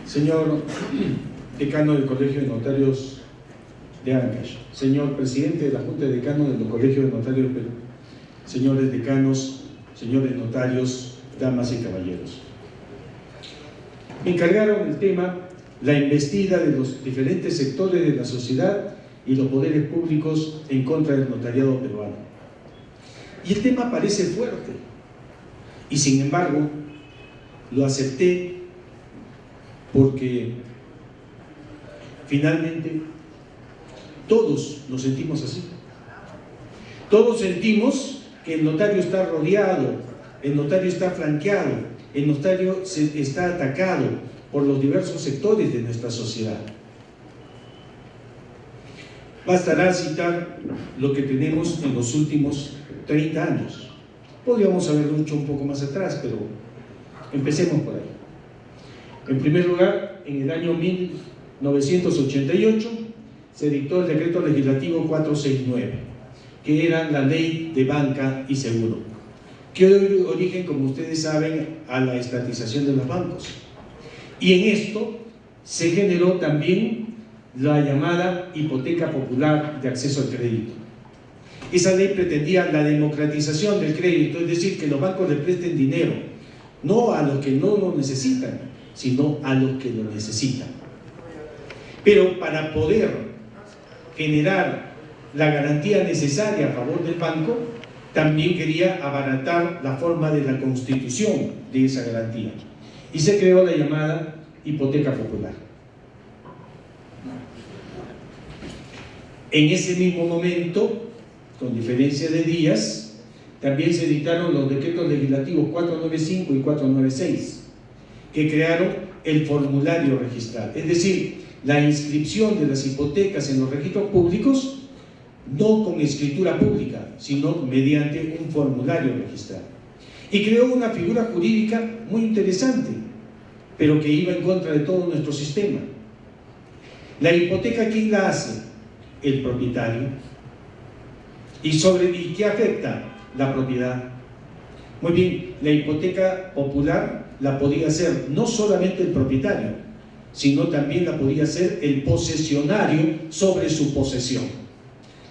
señor decano del Colegio de Notarios de Ancash, señor presidente de la Junta de Decanos del Colegio de Notarios del Perú, señores decanos, señores notarios, damas y caballeros. Me encargaron el tema la embestida de los diferentes sectores de la sociedad y los poderes públicos en contra del notariado peruano. Y el tema parece fuerte, y sin embargo lo acepté porque finalmente todos nos sentimos así. Todos sentimos que el notario está rodeado, el notario está flanqueado, el notario está atacado por los diversos sectores de nuestra sociedad. Bastará citar lo que tenemos en los últimos 30 años. Podríamos haberlo hecho un poco más atrás, pero empecemos por ahí. En primer lugar, en el año 1988 se dictó el decreto legislativo 469, que era la ley de banca y seguro, que dio origen, como ustedes saben, a la estatización de los bancos. Y en esto se generó también la llamada hipoteca popular de acceso al crédito. Esa ley pretendía la democratización del crédito, es decir, que los bancos le presten dinero, no a los que no lo necesitan, sino a los que lo necesitan. Pero para poder generar la garantía necesaria a favor del banco, también quería abaratar la forma de la constitución de esa garantía. Y se creó la llamada hipoteca popular. En ese mismo momento, con diferencia de días, también se dictaron los decretos legislativos 495 y 496, que crearon el formulario registral, es decir, la inscripción de las hipotecas en los registros públicos, no con escritura pública, sino mediante un formulario registral. Y creó una figura jurídica muy interesante, pero que iba en contra de todo nuestro sistema. La hipoteca, ¿quién la hace? El propietario. ¿Y qué afecta? La propiedad. Muy bien, la hipoteca popular la podía hacer no solamente el propietario, sino también la podía hacer el posesionario sobre su posesión,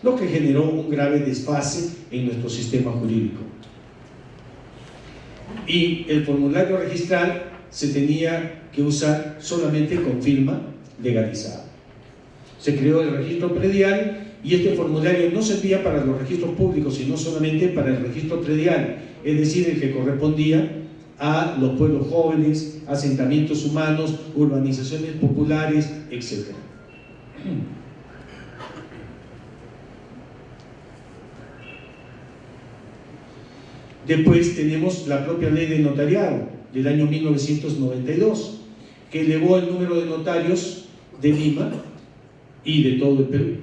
lo que generó un grave desfase en nuestro sistema jurídico. Y el formulario registral se tenía que usar solamente con firma legalizada. Se creó el registro predial y este formulario no servía para los registros públicos, sino solamente para el registro predial, es decir, el que correspondía a los pueblos jóvenes, asentamientos humanos, urbanizaciones populares, etc. Después tenemos la propia ley de notariado del año 1992, que elevó el número de notarios de Lima y de todo el Perú.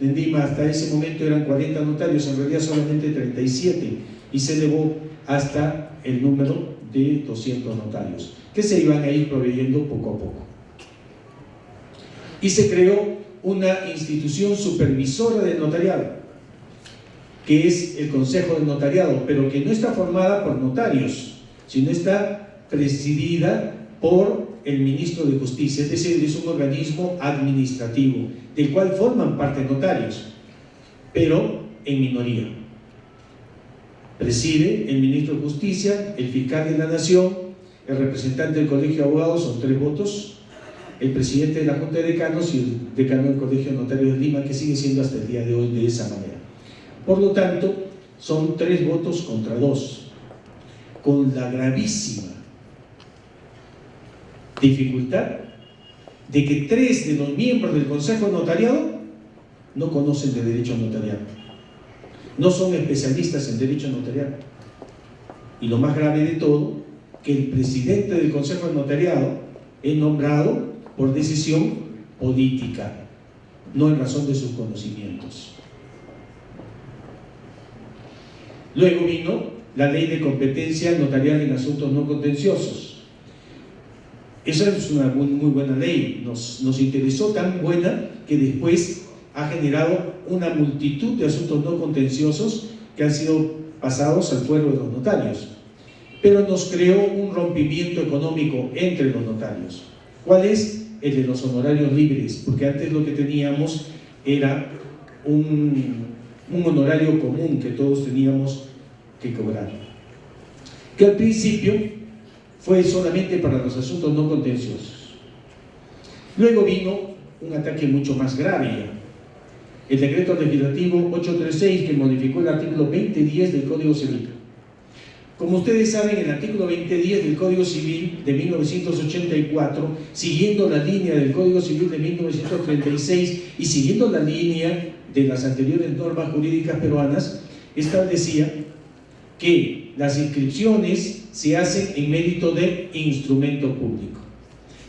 En Lima hasta ese momento eran 40 notarios, en realidad solamente 37, y se elevó hasta el número de 200 notarios, que se iban a ir proveyendo poco a poco. Y se creó una institución supervisora del notariado, que es el Consejo del Notariado, pero que no está formada por notarios, sino está presidida por el ministro de Justicia, es decir, es un organismo administrativo, del cual forman parte notarios, pero en minoría. Preside el ministro de Justicia, el fiscal de la Nación, el representante del Colegio de Abogados, son 3 votos, el presidente de la Junta de Decanos y el decano del Colegio de Notarios de Lima, que sigue siendo hasta el día de hoy de esa manera. Por lo tanto, son 3 votos contra 2, con la gravísima dificultad de que 3 de los miembros del Consejo de Notariado no conocen de derecho notarial, no son especialistas en derecho notarial. Y lo más grave de todo, que el presidente del Consejo de Notariado es nombrado por decisión política, no en razón de sus conocimientos. Luego vino la ley de competencia notarial en asuntos no contenciosos. Esa es una muy buena ley, nos interesó, tan buena que después ha generado una multitud de asuntos no contenciosos que han sido pasados al fuero de los notarios, pero nos creó un rompimiento económico entre los notarios. ¿Cuál es? El de los honorarios libres, porque antes lo que teníamos era un honorario común que todos teníamos que cobrar, que al principio fue solamente para los asuntos no contenciosos. Luego vino un ataque mucho más grave ya, el decreto legislativo 836, que modificó el artículo 2010 del Código Civil. Como ustedes saben, el artículo 2010 del Código Civil de 1984, siguiendo la línea del Código Civil de 1936 y siguiendo la línea de las anteriores normas jurídicas peruanas, establecía que las inscripciones se hacen en mérito de instrumento público.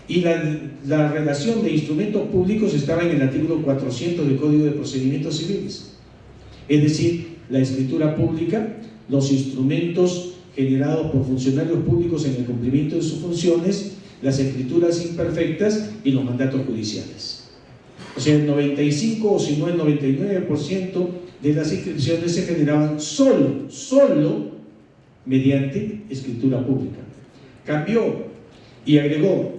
Y la relación de instrumentos públicos estaba en el artículo 400 del Código de Procedimientos Civiles. Es decir, la escritura pública, los instrumentos generados por funcionarios públicos en el cumplimiento de sus funciones, las escrituras imperfectas y los mandatos judiciales. O sea, el 95 o si no el 99% de las inscripciones se generaban solo mediante escritura pública. Cambió y agregó: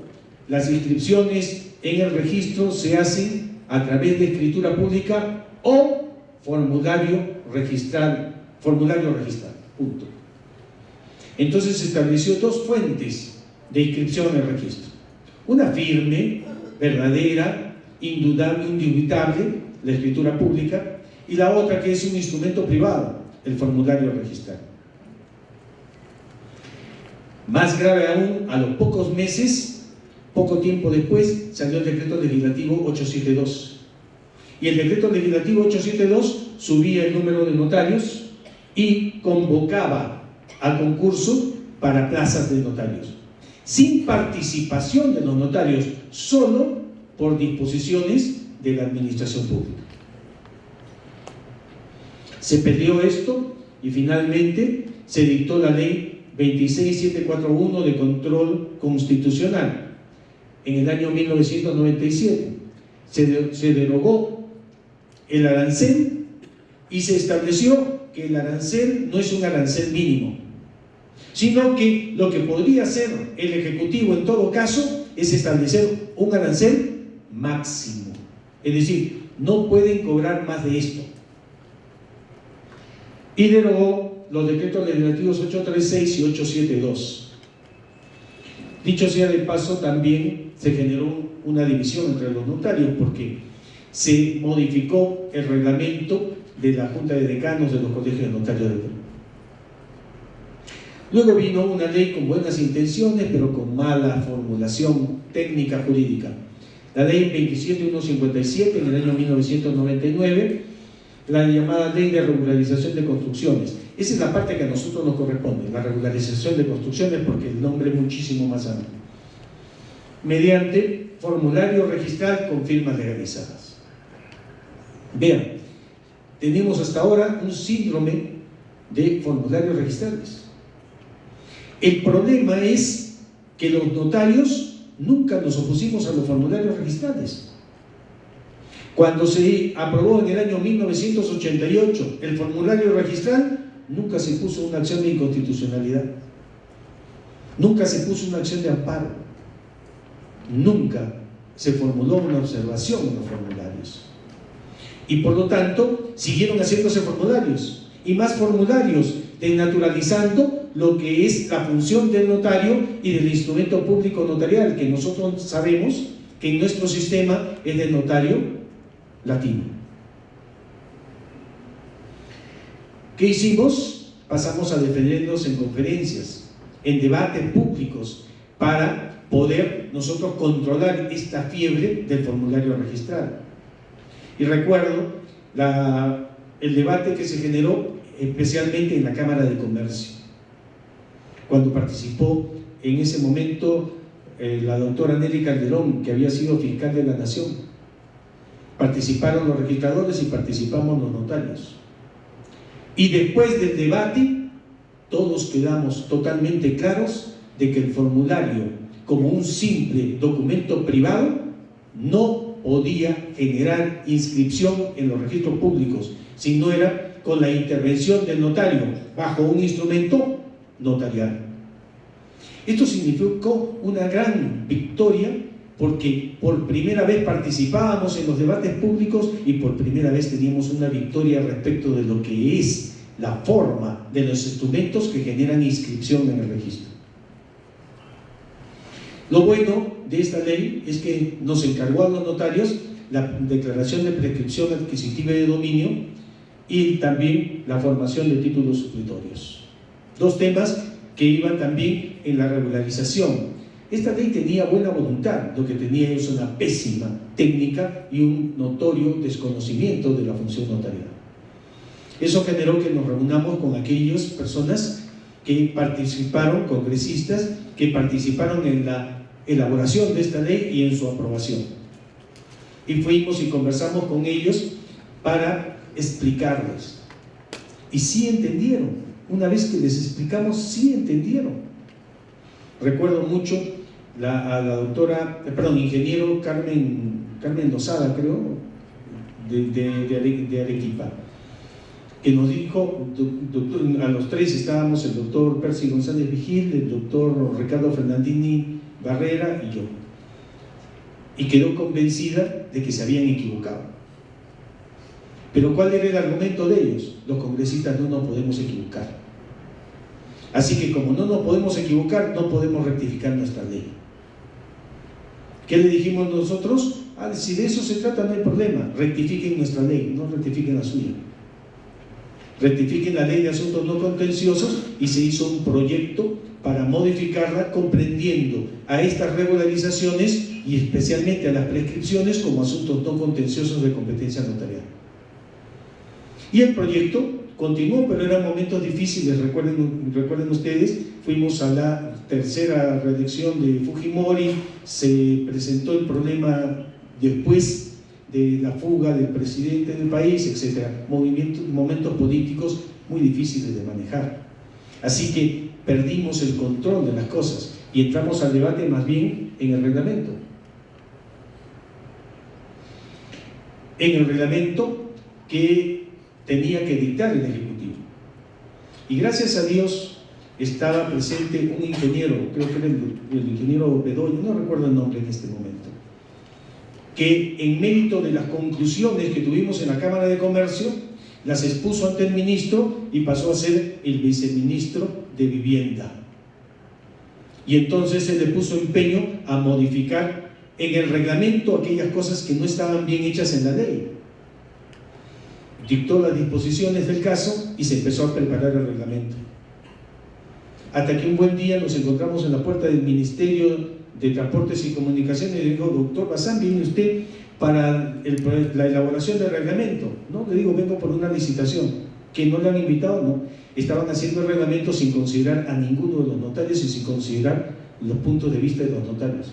las inscripciones en el registro se hacen a través de escritura pública o formulario registrado, punto. Entonces se estableció dos fuentes de inscripción en el registro: una firme, verdadera, indudable, indubitable, la escritura pública, y la otra que es un instrumento privado, el formulario registrado. Más grave aún, a los pocos meses, poco tiempo después, salió el decreto legislativo 872. Y el decreto legislativo 872 subía el número de notarios y convocaba a concurso para plazas de notarios, sin participación de los notarios, solo por disposiciones de la administración pública. Se peleó esto y finalmente se dictó la ley 26741 de control constitucional en el año 1997. Se derogó el arancel y se estableció que el arancel no es un arancel mínimo, sino que lo que podría hacer el Ejecutivo en todo caso es establecer un arancel máximo, es decir, no pueden cobrar más de esto. Y derogó los decretos legislativos 836 y 872. Dicho sea de paso, también se generó una división entre los notarios, porque se modificó el reglamento de la Junta de Decanos de los Colegios de Notarios de Perú. Luego vino una ley con buenas intenciones, pero con mala formulación técnica jurídica. La ley 27157 en el año 1999, la llamada Ley de Regularización de Construcciones. Esa es la parte que a nosotros nos corresponde, la regularización de construcciones, porque el nombre es muchísimo más amplio. Mediante formulario registral con firmas legalizadas. Vean, tenemos hasta ahora un síndrome de formularios registrales. El problema es que los notarios nunca nos opusimos a los formularios registrales. Cuando se aprobó en el año 1988 el formulario registral, nunca se puso una acción de inconstitucionalidad, nunca se puso una acción de amparo, nunca se formuló una observación en los formularios. Y por lo tanto, siguieron haciéndose formularios y más formularios, desnaturalizando lo que es la función del notario y del instrumento público notarial, que nosotros sabemos que en nuestro sistema es del notario latino. ¿Qué hicimos? Pasamos a defendernos en conferencias, en debates públicos, para poder nosotros controlar esta fiebre del formulario registral. Y recuerdo el debate que se generó especialmente en la Cámara de Comercio, cuando participó en ese momento la doctora Nelly Calderón, que había sido fiscal de la Nación. Participaron los registradores y participamos los notarios. Y después del debate, todos quedamos totalmente claros de que el formulario, como un simple documento privado, no podía generar inscripción en los registros públicos, sino era con la intervención del notario bajo un instrumento notarial. Esto significó una gran victoria porque por primera vez participábamos en los debates públicos y por primera vez teníamos una victoria respecto de lo que es la forma de los instrumentos que generan inscripción en el registro. Lo bueno de esta ley es que nos encargó a los notarios la declaración de prescripción adquisitiva y de dominio y también la formación de títulos supletorios. Dos temas que iban también en la regularización. Esta ley tenía buena voluntad, lo que tenía es una pésima técnica y un notorio desconocimiento de la función notarial. Eso generó que nos reunamos con aquellas personas que participaron, congresistas, que participaron en la elaboración de esta ley y en su aprobación. Y fuimos y conversamos con ellos para explicarles. Y sí entendieron. Una vez que les explicamos, sí entendieron. Recuerdo mucho a la doctora, ingeniero Carmen Lozada, creo, de Arequipa, que nos dijo, a los tres estábamos el doctor Percy González Vigil, el doctor Ricardo Fernandini Barrera y yo, y quedó convencida de que se habían equivocado. Pero ¿cuál era el argumento de ellos? Los congresistas no nos podemos equivocar. Así que como no nos podemos equivocar, no podemos rectificar nuestra ley. ¿Qué le dijimos nosotros? Si de eso se trata, no hay problema. Rectifiquen nuestra ley, no rectifiquen la suya. Rectifiquen la ley de asuntos no contenciosos y se hizo un proyecto para modificarla comprendiendo a estas regularizaciones y especialmente a las prescripciones como asuntos no contenciosos de competencia notarial. Y el proyecto continuó, pero eran momentos difíciles. Recuerden ustedes, fuimos a la tercera reelección de Fujimori, se presentó el problema después de la fuga del presidente del país, etc. Momentos políticos muy difíciles de manejar. Así que perdimos el control de las cosas y entramos al debate más bien en el reglamento. En el reglamento que tenía que dictar el Ejecutivo. Y gracias a Dios estaba presente un ingeniero, creo que era el ingeniero Bedoya, no recuerdo el nombre en este momento, que en mérito de las conclusiones que tuvimos en la Cámara de Comercio, las expuso ante el ministro y pasó a ser el viceministro de Vivienda. Y entonces se le puso empeño a modificar en el reglamento aquellas cosas que no estaban bien hechas en la ley. Dictó las disposiciones del caso y se empezó a preparar el reglamento. Hasta que un buen día nos encontramos en la puerta del Ministerio de Transportes y Comunicaciones y le digo: doctor Bazán, ¿viene usted para la elaboración del reglamento? No, le digo, vengo por una licitación. ¿Que no le han invitado? No. Estaban haciendo el reglamento sin considerar a ninguno de los notarios y sin considerar los puntos de vista de los notarios.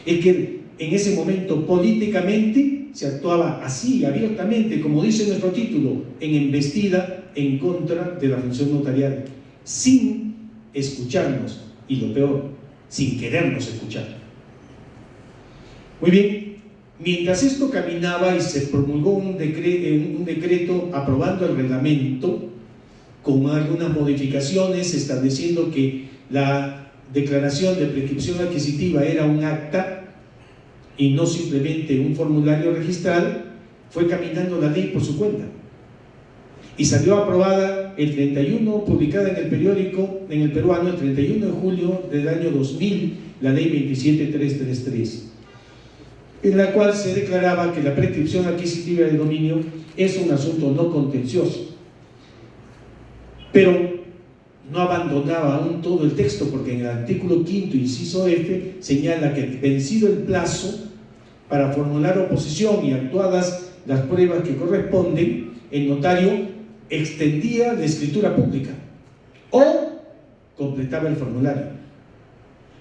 Es que en ese momento políticamente se actuaba así, abiertamente, como dice nuestro título, en embestida en contra de la función notarial, sin escucharnos y lo peor, sin querernos escuchar. Muy bien, mientras esto caminaba y se promulgó un decreto aprobando el reglamento con algunas modificaciones estableciendo que la declaración de prescripción adquisitiva era un acta y no simplemente un formulario registral, fue caminando la ley por su cuenta y salió aprobada el 31, publicada en el periódico, en el peruano, el 31 de julio del año 2000, la ley 27333, en la cual se declaraba que la prescripción adquisitiva del dominio es un asunto no contencioso, pero no abandonaba aún todo el texto, porque en el artículo 5º, inciso F, señala que vencido el plazo para formular oposición y actuadas las pruebas que corresponden, el notario extendía la escritura pública o completaba el formulario.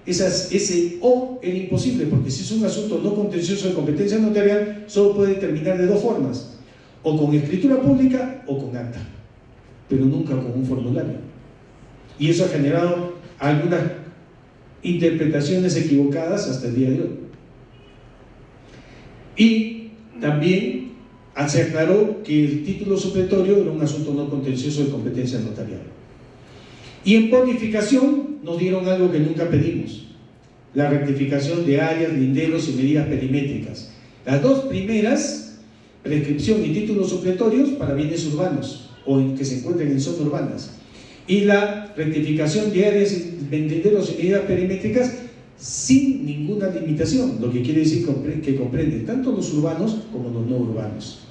Ese o era imposible, porque si es un asunto no contencioso de competencia notarial, solo puede terminar de dos formas: o con escritura pública o con acta, pero nunca con un formulario. Y eso ha generado algunas interpretaciones equivocadas hasta el día de hoy. Y también se aclaró que el título supletorio era un asunto no contencioso de competencia notarial. Y en bonificación nos dieron algo que nunca pedimos: la rectificación de áreas, linderos y medidas perimétricas. Las dos primeras, prescripción y títulos supletorios para bienes urbanos o que se encuentren en zonas urbanas. Y la rectificación de áreas, linderos y medidas perimétricas sin ninguna limitación, lo que quiere decir que comprende tanto los urbanos como los no urbanos.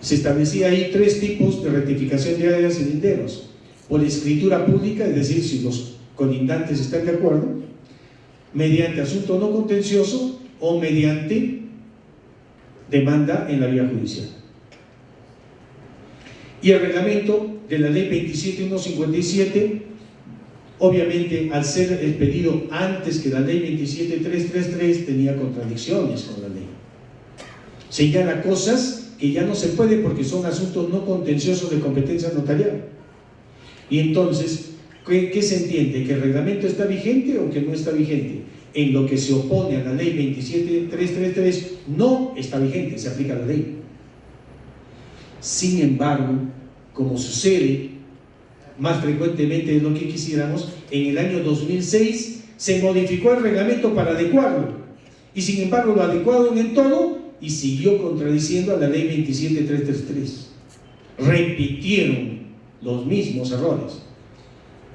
Se establecía ahí 3 tipos de rectificación de áreas y linderos: por escritura pública, es decir, si los colindantes están de acuerdo, mediante asunto no contencioso o mediante demanda en la vía judicial. Y el reglamento de la ley 27.157, obviamente al ser expedido antes que la ley 27.333, tenía contradicciones con la ley. Señala cosas que ya no se puede porque son asuntos no contenciosos de competencia notarial. Y entonces, ¿qué se entiende? ¿Que el reglamento está vigente o que no está vigente? En lo que se opone a la ley 27.333 no está vigente, se aplica la ley. Sin embargo, como sucede más frecuentemente de lo que quisiéramos, en el año 2006 se modificó el reglamento para adecuarlo, y sin embargo lo adecuaron en todo y siguió contradiciendo a la ley 27.333. Repitieron los mismos errores,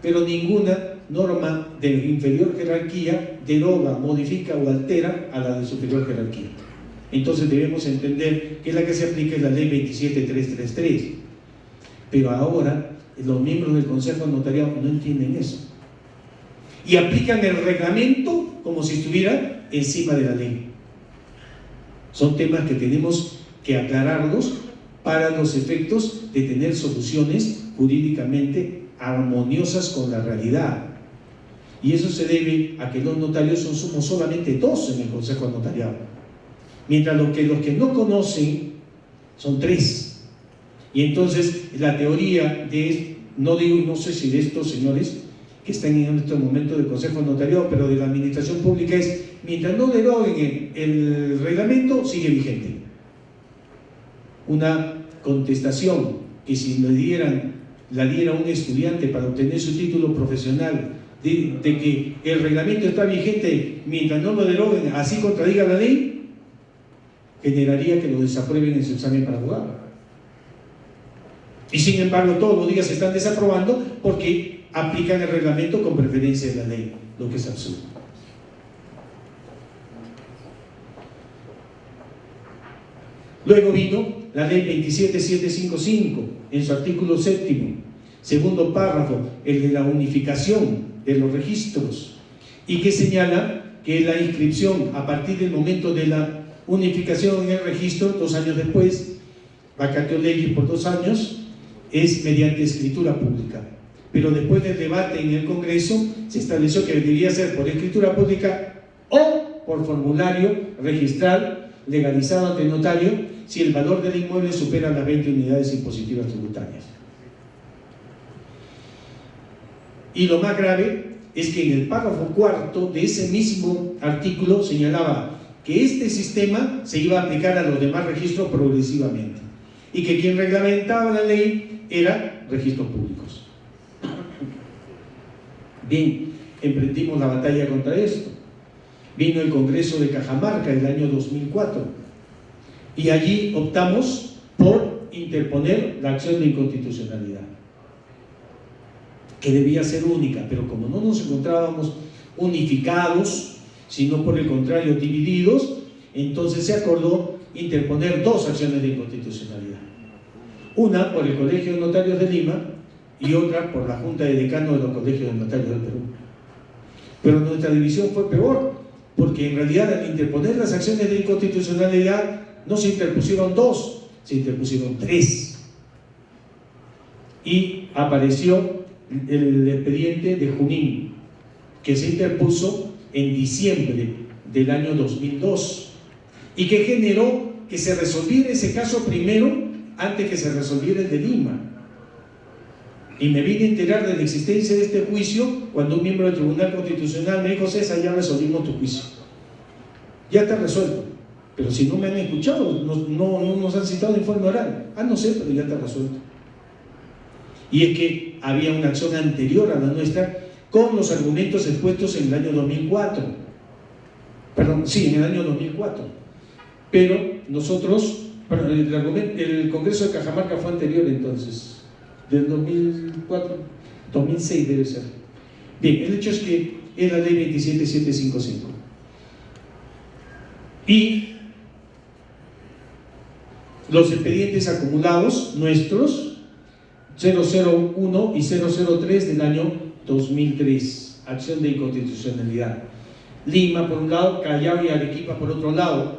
pero ninguna norma de inferior jerarquía deroga, modifica o altera a la de superior jerarquía. Entonces debemos entender que la que se aplica es la ley 27.333. Pero ahora los miembros del Consejo Notariado no entienden eso y aplican el reglamento como si estuviera encima de la ley. Son temas que tenemos que aclararlos para los efectos de tener soluciones jurídicamente armoniosas con la realidad. Y eso se debe a que los notarios somos solamente 2 en el Consejo Notariado, mientras los que no conocen son 3. Y entonces la teoría no sé si de estos señores que están en este momento del Consejo Notariado, pero de la administración pública, es: mientras no deroguen el reglamento, sigue vigente. Una contestación que si la diera un estudiante para obtener su título profesional, de que el reglamento está vigente mientras no lo deroguen, así contradiga la ley, generaría que lo desaprueben en su examen para abogado. Y sin embargo todos los días se están desaprobando porque aplican el reglamento con preferencia de la ley, lo que es absurdo. Luego vino la ley 27.755 en su artículo 7º, segundo párrafo, el de la unificación de los registros, y que señala que la inscripción a partir del momento de la unificación en el registro, 2 años después, vacatio legis por 2 años, es mediante escritura pública. Pero después del debate en el Congreso se estableció que debía ser por escritura pública o por formulario registral legalizado ante notario si el valor del inmueble supera las 20 unidades impositivas tributarias. Y lo más grave es que en el párrafo 4º de ese mismo artículo señalaba que este sistema se iba a aplicar a los demás registros progresivamente y que quien reglamentaba la ley era registros públicos. Bien, emprendimos la batalla contra esto. Vino el Congreso de Cajamarca el año 2004 y allí optamos por interponer la acción de inconstitucionalidad, que debía ser única, pero como no nos encontrábamos unificados, sino por el contrario divididos, entonces se acordó interponer 2 acciones de inconstitucionalidad. Una por el Colegio de Notarios de Lima y otra por la Junta de Decanos de los Colegios de Notarios del Perú. Pero nuestra división fue peor, porque en realidad al interponer las acciones de inconstitucionalidad no se interpusieron 2, se interpusieron 3. Y apareció el expediente de Junín, que se interpuso en diciembre del año 2002 y que generó que se resolviera ese caso primero antes que se resolviera el de Lima. Y me vine a enterar de la existencia de este juicio cuando un miembro del Tribunal Constitucional me dijo: César, ya resolvimos tu juicio, ya está resuelto. Pero si no me han escuchado, no nos han citado informe oral. No sé, pero ya está resuelto. Y es que había una acción anterior a la nuestra con los argumentos expuestos en el año 2004. Perdón, sí, en el año 2004. Pero nosotros, el Congreso de Cajamarca fue anterior entonces, del 2004, 2006 debe ser. Bien, el hecho es que es la ley 27755. Y los expedientes acumulados nuestros, 001 y 003 del año 2003, acción de inconstitucionalidad. Lima por un lado, Callao y Arequipa por otro lado,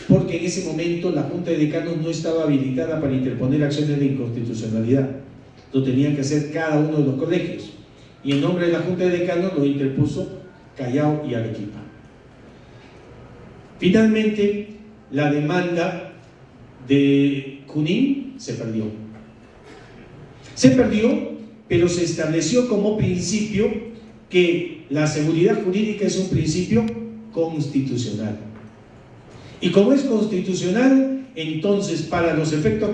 porque en ese momento la Junta de Decanos no estaba habilitada para interponer acciones de inconstitucionalidad. Lo tenían que hacer cada uno de los colegios. Y en nombre de la Junta de Decanos lo interpuso Callao y Arequipa. Finalmente, la demanda de Junín se perdió. Se perdió, pero se estableció como principio que la seguridad jurídica es un principio constitucional. Y como es constitucional, entonces para los efectos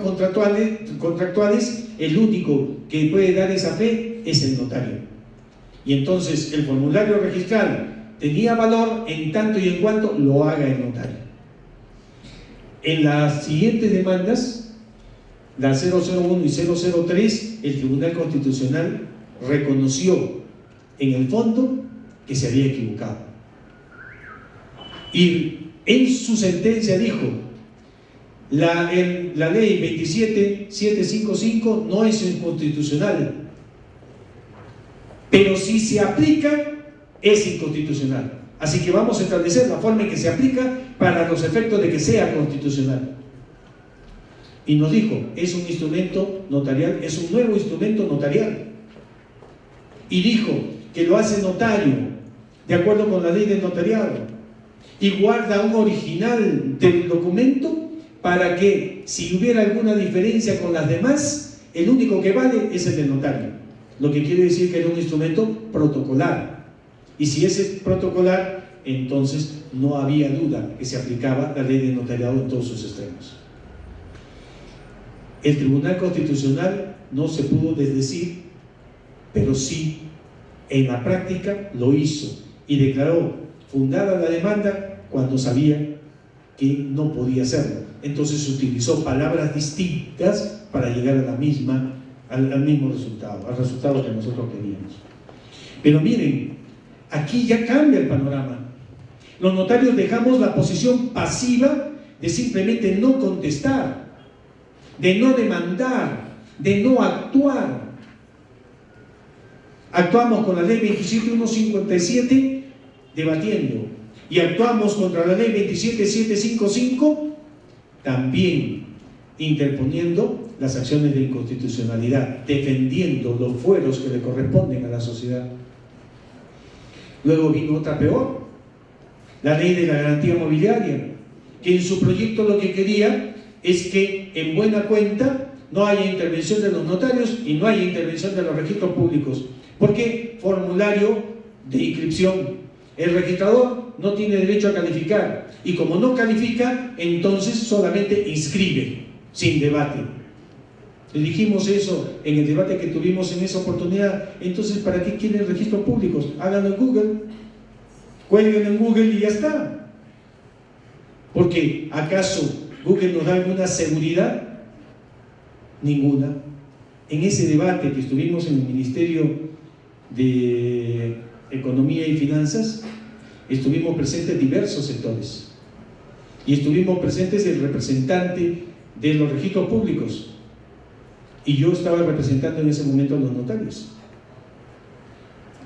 contractuales, el único que puede dar esa fe es el notario. Y entonces el formulario registral tenía valor en tanto y en cuanto lo haga el notario. En las siguientes demandas, la 001 y 003, el Tribunal Constitucional reconoció en el fondo que se había equivocado. Y en su sentencia dijo: la ley 27755 no es inconstitucional, pero si se aplica es inconstitucional. Así que vamos a establecer la forma en que se aplica para los efectos de que sea constitucional. Y nos dijo: es un instrumento notarial, es un nuevo instrumento notarial. Y dijo que lo hace notario de acuerdo con la ley del notariado y guarda un original del documento para que, si hubiera alguna diferencia con las demás, el único que vale es el del notario. Lo que quiere decir que era un instrumento protocolar. Y si ese es protocolar, entonces no había duda que se aplicaba la ley del notariado en todos sus extremos. El Tribunal Constitucional no se pudo desdecir, pero sí en la práctica lo hizo y declaró fundada la demanda cuando sabía que no podía hacerlo. Entonces utilizó palabras distintas para llegar a al mismo resultado, al resultado que nosotros queríamos. Pero miren, aquí ya cambia el panorama. Los notarios dejamos la posición pasiva de simplemente no contestar, de no demandar, de no actuar. Actuamos con la ley 27157 debatiendo, y actuamos contra la ley 27755 también interponiendo las acciones de inconstitucionalidad, defendiendo los fueros que le corresponden a la sociedad. Luego vino otra peor, la ley de la garantía mobiliaria, que en su proyecto lo que quería es que en buena cuenta no haya intervención de los notarios y no haya intervención de los registros públicos. ¿Por qué? Formulario de inscripción. El registrador no tiene derecho a calificar, y como no califica, entonces solamente inscribe, sin debate. Le dijimos eso en el debate que tuvimos en esa oportunidad. Entonces, ¿para qué quieren registros públicos? Háganlo en Google, cuelguen en Google y ya está. Porque ¿acaso Google nos da alguna seguridad? Ninguna. En ese debate que estuvimos en el Ministerio de Economía y Finanzas, estuvimos presentes diversos sectores, y estuvimos presentes el representante de los registros públicos, y yo estaba representando en ese momento a los notarios.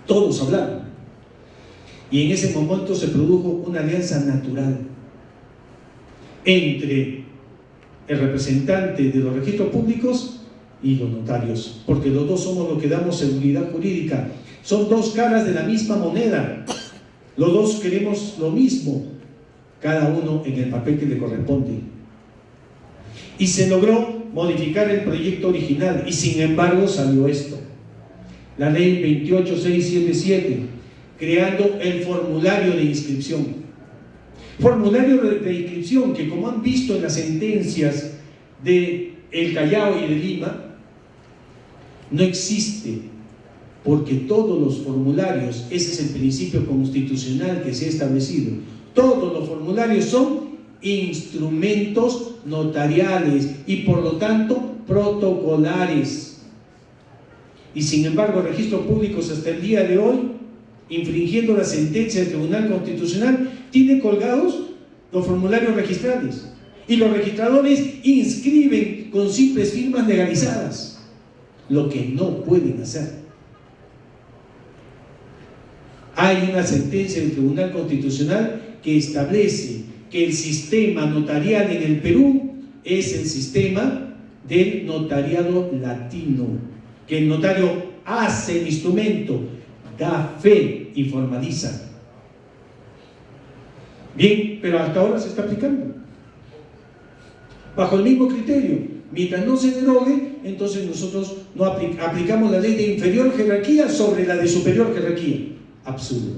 Todos hablaron, y en ese momento se produjo una alianza natural entre el representante de los registros públicos y los notarios, porque los dos somos los que damos seguridad jurídica. Son dos caras de la misma moneda, los dos queremos lo mismo, cada uno en el papel que le corresponde. Y se logró modificar el proyecto original, y sin embargo salió esto, la ley 28677, creando el formulario de inscripción. Formulario de inscripción que, como han visto en las sentencias de El Callao y de Lima, no existe, porque todos los formularios, ese es el principio constitucional que se ha establecido, todos los formularios son instrumentos notariales y por lo tanto protocolares. Y sin embargo, registros públicos hasta el día de hoy, infringiendo la sentencia del Tribunal Constitucional, tiene colgados los formularios registrales y los registradores inscriben con simples firmas legalizadas, lo que no pueden hacer. Hay una sentencia del Tribunal Constitucional que establece que el sistema notarial en el Perú es el sistema del notariado latino, que el notario hace el instrumento, da fe y formaliza. Bien, pero hasta ahora se está aplicando bajo el mismo criterio. Mientras no se derogue, entonces nosotros no aplicamos la ley de inferior jerarquía sobre la de superior jerarquía. Absurdo.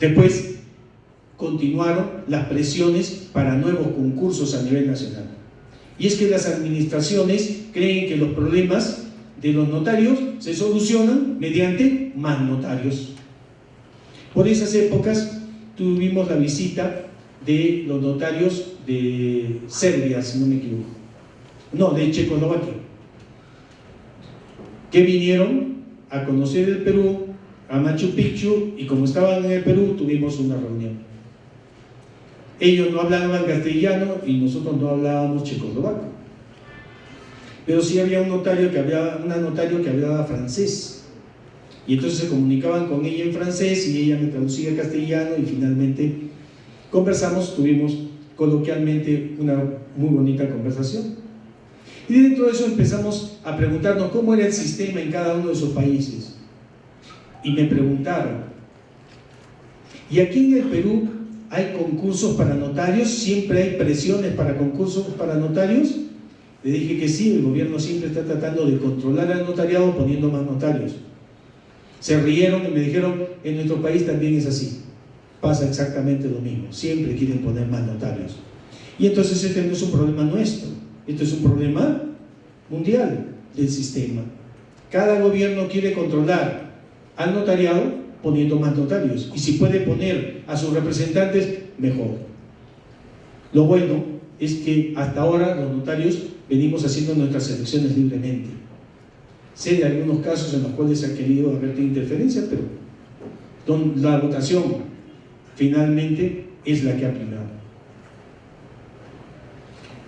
Después continuaron las presiones para nuevos concursos a nivel nacional. Y es que las administraciones creen que los problemas de los notarios se solucionan mediante más notarios. Por esas épocas tuvimos la visita de los notarios de Serbia, si no me equivoco. No, de Checoslovaquia, que vinieron a conocer el Perú, a Machu Picchu, y como estaban en el Perú, tuvimos una reunión. Ellos no hablaban castellano y nosotros no hablábamos checoslovaco. Pero sí había una notario que hablaba francés. Y entonces se comunicaban con ella en francés y ella me traducía castellano y finalmente conversamos, tuvimos coloquialmente una muy bonita conversación. Y dentro de eso empezamos a preguntarnos cómo era el sistema en cada uno de esos países. Y me preguntaron, ¿y aquí en el Perú hay concursos para notarios? ¿Siempre hay presiones para concursos para notarios? Le dije que sí, el gobierno siempre está tratando de controlar al notariado poniendo más notarios. Se rieron y me dijeron, en nuestro país también es así, pasa exactamente lo mismo, siempre quieren poner más notarios. Y entonces este no es un problema nuestro, esto es un problema mundial del sistema. Cada gobierno quiere controlar al notariado poniendo más notarios, y si puede poner a sus representantes, mejor. Lo bueno es que hasta ahora los notarios venimos haciendo nuestras elecciones libremente. Sé de algunos casos en los cuales se ha querido haber interferencia, pero la votación finalmente es la que ha primado.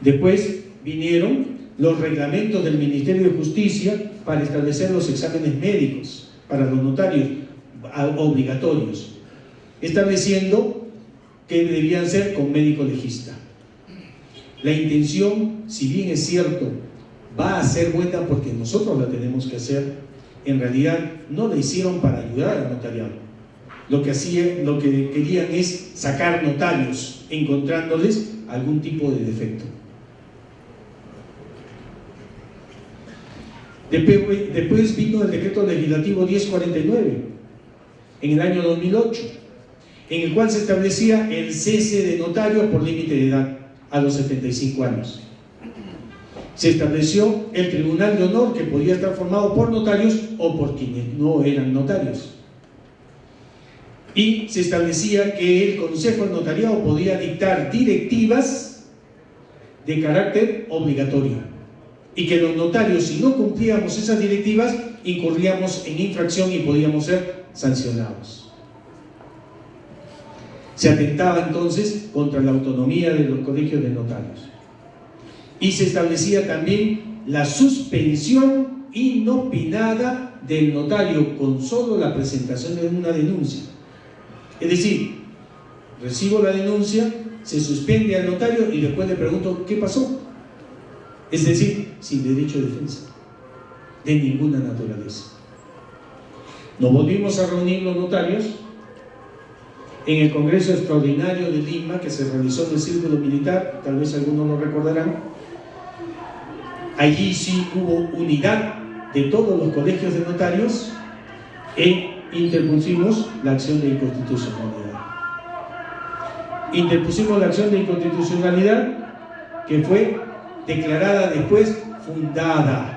Después vinieron los reglamentos del Ministerio de Justicia para establecer los exámenes médicos para los notarios obligatorios, estableciendo que debían ser con médico legista. La intención, si bien es cierto, va a ser buena porque nosotros la tenemos que hacer, en realidad no la hicieron para ayudar al notariado. Lo que querían es sacar notarios, encontrándoles algún tipo de defecto. Después vino el decreto legislativo 1049 en el año 2008, en el cual se establecía el cese de notarios por límite de edad a los 75 años. Se estableció el Tribunal de Honor, que podía estar formado por notarios o por quienes no eran notarios. Y se establecía que el Consejo del Notariado podía dictar directivas de carácter obligatorio y que los notarios, si no cumplíamos esas directivas, incurríamos en infracción y podíamos ser sancionados. Se atentaba entonces contra la autonomía de los colegios de notarios. Y se establecía también la suspensión inopinada del notario con solo la presentación de una denuncia. Es decir, recibo la denuncia, se suspende al notario y después le pregunto ¿qué pasó? Es decir, sin derecho de defensa de ninguna naturaleza. Nos volvimos a reunir los notarios en el Congreso Extraordinario de Lima, que se realizó en el Círculo Militar, tal vez algunos lo recordarán. Allí sí hubo unidad de todos los colegios de notarios e interpusimos la acción de inconstitucionalidad. Interpusimos la acción de inconstitucionalidad que fue declarada después fundada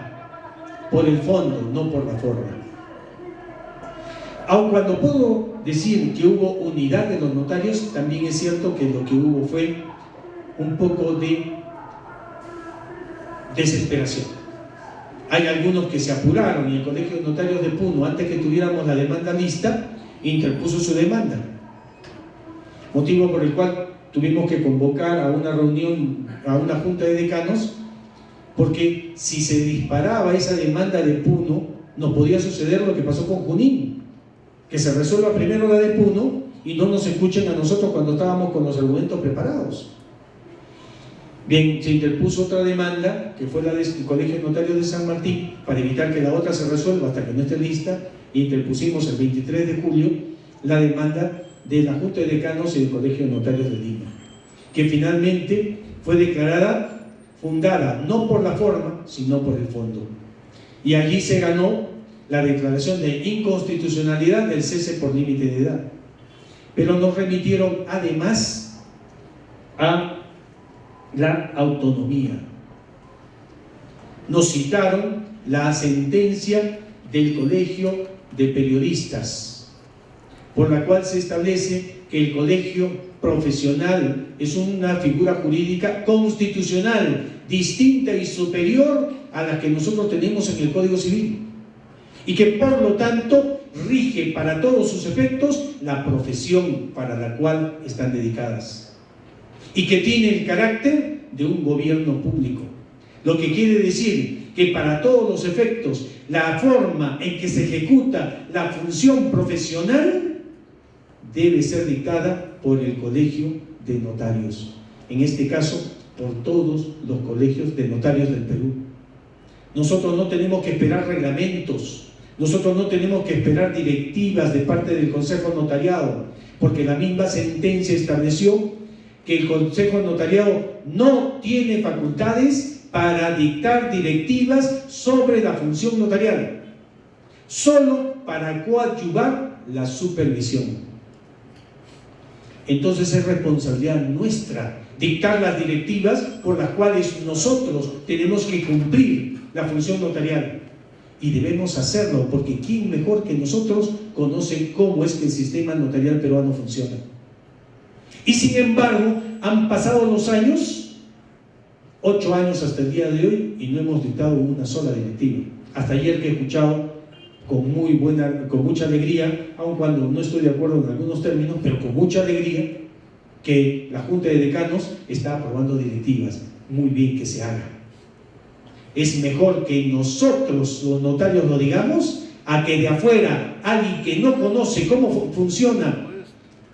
por el fondo, no por la forma. Aun cuando puedo decir que hubo unidad de los notarios, también es cierto que lo que hubo fue un poco de desesperación. Hay algunos que se apuraron y el Colegio de Notarios de Puno, antes que tuviéramos la demanda lista, interpuso su demanda. Motivo por el cual tuvimos que convocar a una reunión, a una junta de decanos, porque si se disparaba esa demanda de Puno, no podía suceder lo que pasó con Junín, que se resuelva primero la de Puno y no nos escuchen a nosotros cuando estábamos con los argumentos preparados. Bien, se interpuso otra demanda, que fue la del Colegio de Notarios de San Martín, para evitar que la otra se resuelva hasta que no esté lista, e interpusimos el 23 de julio la demanda de la Junta de Decanos y del Colegio de Notarios de Lima, que finalmente fue declarada fundada no por la forma, sino por el fondo. Y allí se ganó la declaración de inconstitucionalidad del cese por límite de edad. Pero nos remitieron además a la autonomía. Nos citaron la sentencia del Colegio de Periodistas, por la cual se establece que el colegio profesional es una figura jurídica constitucional, distinta y superior a la que nosotros tenemos en el Código Civil, y que por lo tanto rige para todos sus efectos la profesión para la cual están dedicadas, y que tiene el carácter de un gobierno público, lo que quiere decir que para todos los efectos la forma en que se ejecuta la función profesional debe ser dictada por el Colegio de Notarios, en este caso por todos los colegios de notarios del Perú. Nosotros no tenemos que esperar reglamentos, nosotros no tenemos que esperar directivas de parte del Consejo Notariado, porque la misma sentencia estableció que el Consejo Notariado no tiene facultades para dictar directivas sobre la función notarial, solo para coadyuvar la supervisión. Entonces es responsabilidad nuestra dictar las directivas por las cuales nosotros tenemos que cumplir la función notarial, y debemos hacerlo porque ¿quién mejor que nosotros conoce cómo es que el sistema notarial peruano funciona? Y sin embargo, han pasado los años, 8 años hasta el día de hoy, y no hemos dictado una sola directiva. Hasta ayer que he escuchado con mucha alegría, aun cuando no estoy de acuerdo en algunos términos, pero con mucha alegría, que la Junta de Decanos está aprobando directivas. Muy bien que se haga. Es mejor que nosotros los notarios lo digamos, a que de afuera alguien que no conoce cómo funciona,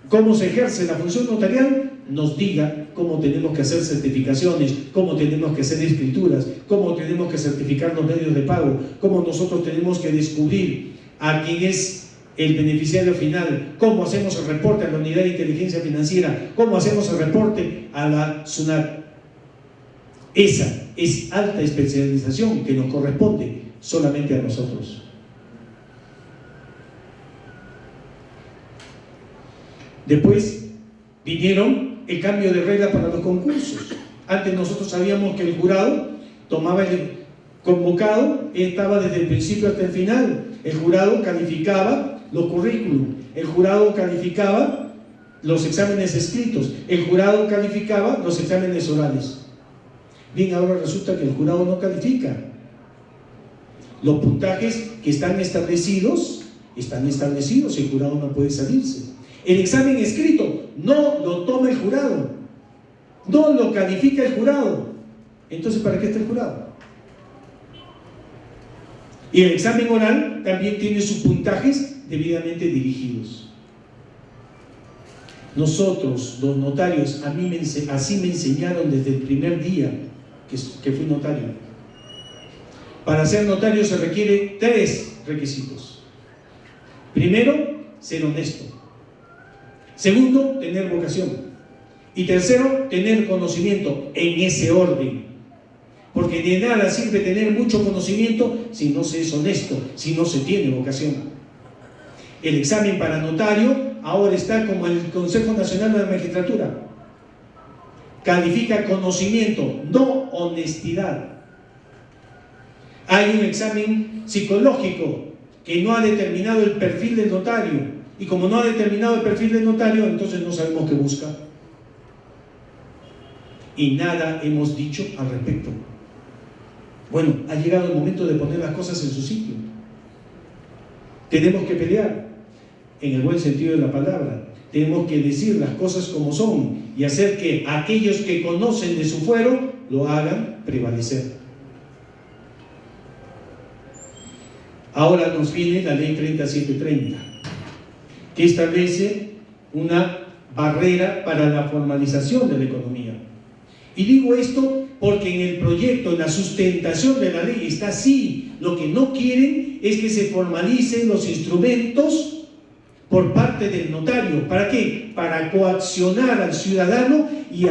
cómo se ejerce la función notarial, nos diga cómo tenemos que hacer certificaciones, cómo tenemos que hacer escrituras, cómo tenemos que certificar los medios de pago, cómo nosotros tenemos que descubrir a quién es el beneficiario final, cómo hacemos el reporte a la Unidad de Inteligencia Financiera, cómo hacemos el reporte a la SUNAT. Esa es alta especialización que nos corresponde solamente a nosotros. Después vinieron el cambio de regla para los concursos. Antes nosotros sabíamos que el jurado tomaba el convocado, estaba desde el principio hasta el final. El jurado calificaba los currículum, el jurado calificaba los exámenes escritos, el jurado calificaba los exámenes orales. Bien, ahora resulta que el jurado no califica. Los puntajes que están establecidos, y el jurado no puede salirse. El examen escrito no lo toma el jurado, no lo califica el jurado. Entonces, ¿para qué está el jurado? Y el examen oral también tiene sus puntajes debidamente dirigidos. Nosotros, los notarios, así me enseñaron desde el primer día que fui notario. Para ser notario se requiere 3 requisitos. Primero, ser honesto. Segundo, tener vocación. Y tercero, tener conocimiento, en ese orden. Porque de nada sirve tener mucho conocimiento si no se es honesto, si no se tiene vocación. El examen para notario ahora está como el Consejo Nacional de la Magistratura. califica conocimiento, no honestidad. Hay un examen psicológico que no ha determinado el perfil del notario, y como no ha determinado el perfil del notario, entonces no sabemos qué busca. Y nada hemos dicho al respecto. Bueno, ha llegado el momento de poner las cosas en su sitio. Tenemos que pelear, en el buen sentido de la palabra. Tenemos que decir las cosas como son y hacer que aquellos que conocen de su fuero lo hagan prevalecer. Ahora nos viene la ley 3730, que establece una barrera para la formalización de la economía. Y digo esto porque en el proyecto, en la sustentación de la ley está así. Lo que no quieren es que se formalicen los instrumentos por parte del notario. ¿Para qué? Para coaccionar al ciudadano y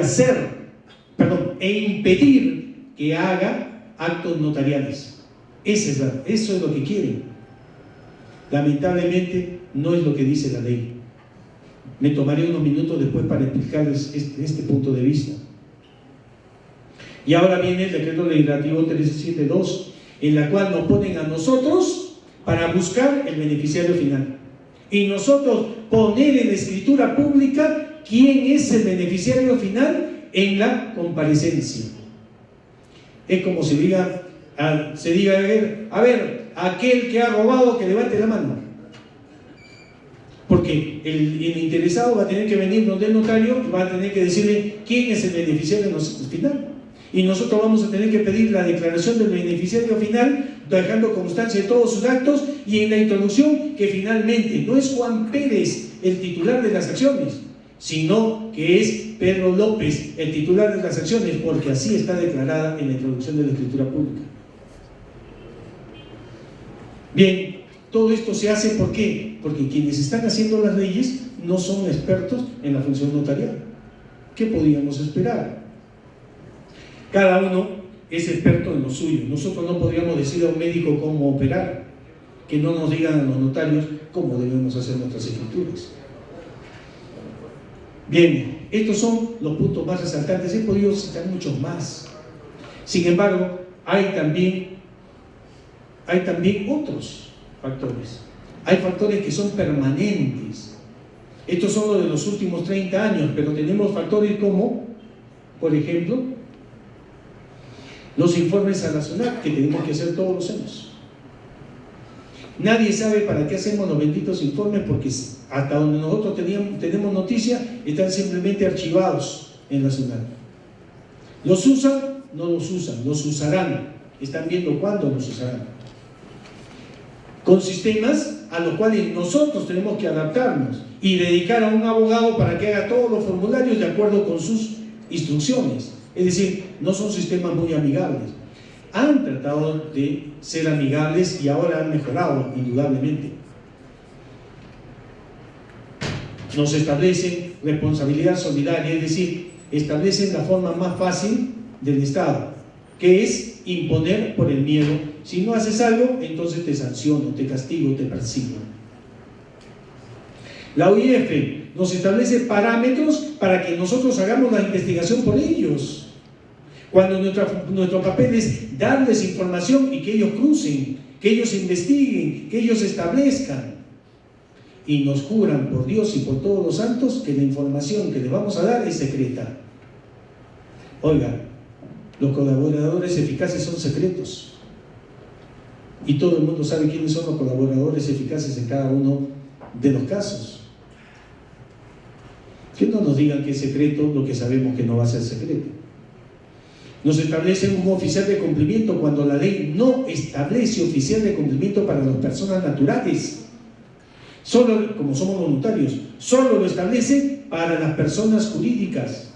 e impedir que haga actos notariales. Eso es lo que quieren. Lamentablemente no es lo que dice la ley. Me tomaré unos minutos después para explicarles este punto de vista. Y ahora viene el decreto legislativo 1372, en la cual nos ponen a nosotros para buscar el beneficiario final. Y nosotros poner en la escritura pública quién es el beneficiario final en la comparecencia. Es como si se diga, a ver, aquel que ha robado que levante la mano. Porque el interesado va a tener que venir donde el notario y va a tener que decirle quién es el beneficiario final. Y nosotros vamos a tener que pedir la declaración del beneficiario final, dejando constancia de todos sus actos, y en la introducción que finalmente no es Juan Pérez el titular de las acciones, sino que es Pedro López el titular de las acciones, porque así está declarada en la introducción de la escritura pública. Bien, todo esto se hace ¿por qué? Porque quienes están haciendo las leyes no son expertos en la función notarial. ¿Qué podíamos esperar? Cada uno es experto en lo suyo. Nosotros no podríamos decir a un médico cómo operar, que no nos digan a los notarios cómo debemos hacer nuestras escrituras. Bien, estos son los puntos más resaltantes. He podido citar muchos más. Sin embargo, hay también otros factores. Hay factores que son permanentes. Estos son los de los últimos 30 años, pero tenemos factores como, por ejemplo, los informes a la SUNAT, que tenemos que hacer todos los años. Nadie sabe para qué hacemos los benditos informes, porque hasta donde nosotros tenemos noticia, están simplemente archivados en la SUNAT. ¿Los usan? No los usan, los usarán. Están viendo cuándo los usarán. Con sistemas a los cuales nosotros tenemos que adaptarnos y dedicar a un abogado para que haga todos los formularios de acuerdo con sus instrucciones. Es decir, no son sistemas muy amigables. Han tratado de ser amigables y ahora han mejorado, indudablemente. Nos establecen responsabilidad solidaria, es decir, establecen la forma más fácil del Estado, que es imponer por el miedo. Si no haces algo, entonces te sanciono, te castigo, te persigo. La OIF nos establece parámetros para que nosotros hagamos la investigación por ellos. Cuando nuestro papel es darles información y que ellos crucen, que ellos investiguen, que ellos establezcan. Y nos juran por Dios y por todos los santos que la información que les vamos a dar es secreta. Oiga, los colaboradores eficaces son secretos. Y todo el mundo sabe quiénes son los colaboradores eficaces en cada uno de los casos. Que no nos digan que es secreto lo que sabemos que no va a ser secreto. Nos establecen un oficial de cumplimiento cuando la ley no establece oficial de cumplimiento para las personas naturales. Solo, como somos voluntarios, solo lo establece para las personas jurídicas.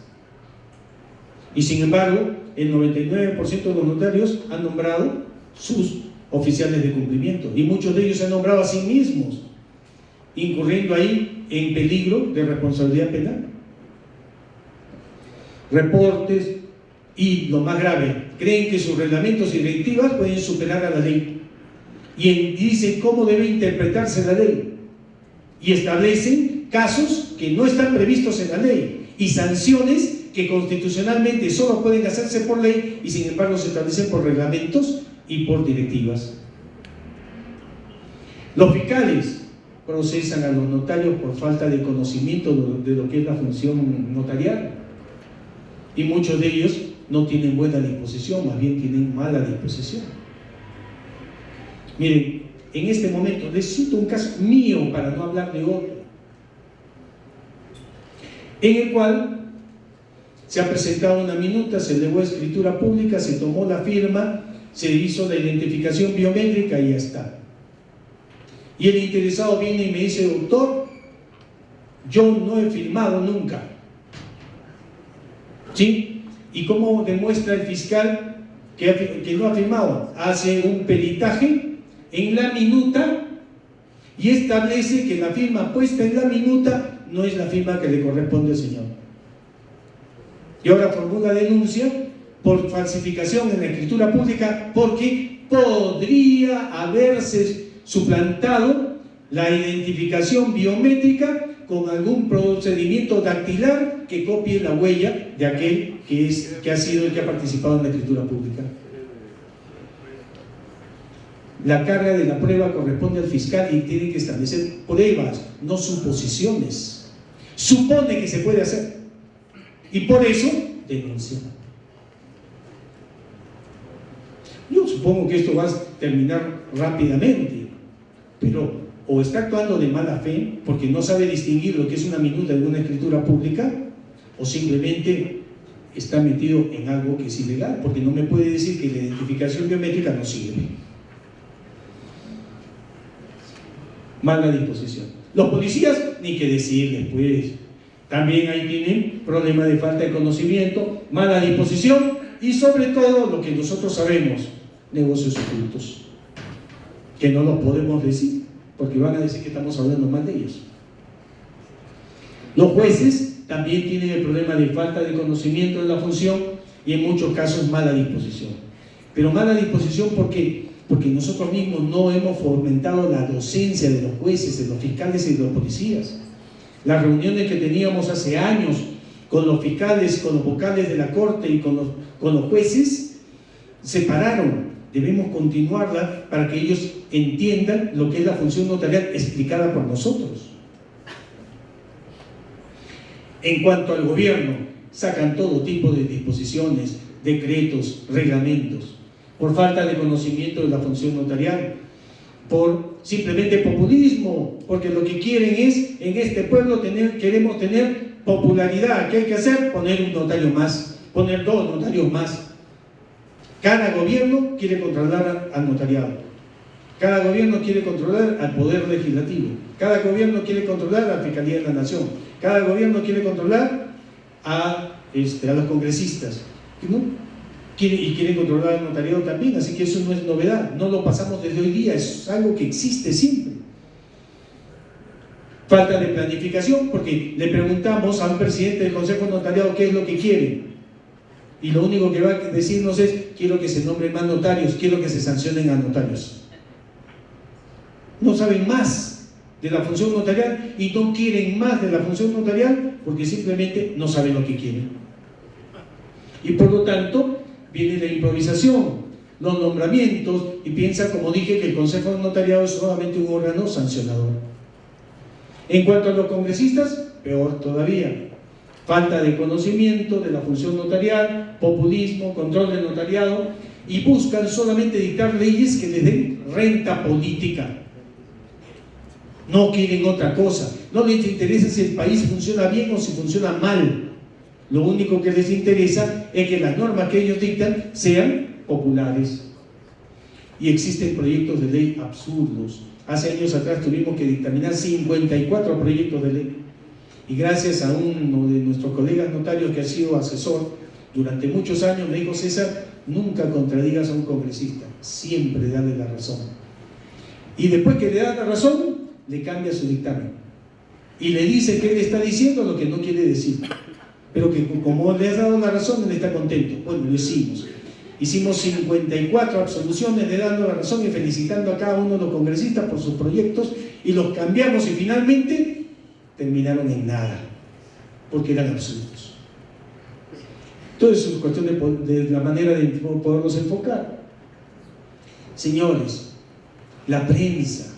Y sin embargo, el 99% de los notarios han nombrado sus oficiales de cumplimiento. Y muchos de ellos se han nombrado a sí mismos, incurriendo ahí en peligro de responsabilidad penal. Reportes. Y lo más grave, creen que sus reglamentos y directivas pueden superar a la ley. Y dicen cómo debe interpretarse la ley. Y establecen casos que no están previstos en la ley. Y sanciones que que constitucionalmente solo pueden hacerse por ley y sin embargo se establecen por reglamentos y por directivas. Los fiscales procesan a los notarios por falta de conocimiento de lo que es la función notarial, y muchos de ellos no tienen buena disposición, más bien tienen mala disposición. Miren, en este momento les cito un caso mío para no hablar de otro, en el cual se ha presentado una minuta, se elevó a escritura pública, se tomó la firma, se hizo la identificación biométrica y ya está. Y el interesado viene y me dice: doctor, yo no he firmado nunca. ¿Sí? ¿Y cómo demuestra el fiscal que no ha firmado? Hace un peritaje en la minuta y establece que la firma puesta en la minuta no es la firma que le corresponde al señor. Y ahora formula denuncia por falsificación en la escritura pública porque podría haberse suplantado la identificación biométrica con algún procedimiento dactilar que copie la huella de aquel que ha sido el que ha participado en la escritura pública. La carga de la prueba corresponde al fiscal y tiene que establecer pruebas, no suposiciones. Supone que se puede hacer y por eso denuncia. Yo supongo que esto va a terminar rápidamente, pero o está actuando de mala fe porque no sabe distinguir lo que es una minuta de una escritura pública, o simplemente está metido en algo que es ilegal, porque no me puede decir que la identificación biométrica no sirve. Mala disposición. Los policías, ni que decirles, pues, también ahí tienen problema de falta de conocimiento, mala disposición y sobre todo lo que nosotros sabemos, negocios ocultos, que no los podemos decir, porque van a decir que estamos hablando mal de ellos. Los jueces también tienen el problema de falta de conocimiento de la función y en muchos casos mala disposición. Pero mala disposición porque nosotros mismos no hemos fomentado la docencia de los jueces, de los fiscales y de los policías. Las reuniones que teníamos hace años con los fiscales, con los vocales de la corte y con los jueces se pararon. Debemos continuarla para que ellos entiendan lo que es la función notarial explicada por nosotros. En cuanto al gobierno, sacan todo tipo de disposiciones, decretos, reglamentos, por falta de conocimiento de la función notarial, por simplemente populismo, porque lo que quieren es, en este pueblo queremos tener popularidad. ¿Qué hay que hacer? Poner un notario más, poner 2 notarios más. Cada gobierno quiere controlar al notariado, cada gobierno quiere controlar al poder legislativo, cada gobierno quiere controlar a la Fiscalía de la Nación, cada gobierno quiere controlar a los congresistas, ¿no? Y quieren controlar al notariado también, así que eso no es novedad, no lo pasamos desde hoy día, es algo que existe siempre. Falta de planificación, porque le preguntamos a un presidente del Consejo Notariado qué es lo que quiere, y lo único que va a decirnos es: quiero que se nombren más notarios, quiero que se sancionen a notarios. No saben más de la función notarial y no quieren más de la función notarial porque simplemente no saben lo que quieren. Y por lo tanto viene la improvisación, los nombramientos, y piensa, como dije, que el Consejo Notariado es solamente un órgano sancionador. En cuanto a los congresistas, peor todavía. Falta de conocimiento de la función notarial, populismo, control del notariado, y buscan solamente dictar leyes que les den renta política. No quieren otra cosa, no les interesa si el país funciona bien o si funciona mal. Lo único que les interesa es que las normas que ellos dictan sean populares. Y existen proyectos de ley absurdos. Hace años atrás tuvimos que dictaminar 54 proyectos de ley. Y gracias a uno de nuestros colegas notarios que ha sido asesor durante muchos años, me dijo: César, nunca contradigas a un congresista, siempre dale la razón. Y después que le da la razón, le cambia su dictamen. Y le dice que él está diciendo lo que no quiere decir. Pero que como le has dado la razón, él está contento. Bueno, lo hicimos. Hicimos 54 absoluciones de dando la razón y felicitando a cada uno de los congresistas por sus proyectos, y los cambiamos y finalmente terminaron en nada, porque eran absurdos. Todo eso es cuestión de la manera de poderlos enfocar. Señores, la prensa,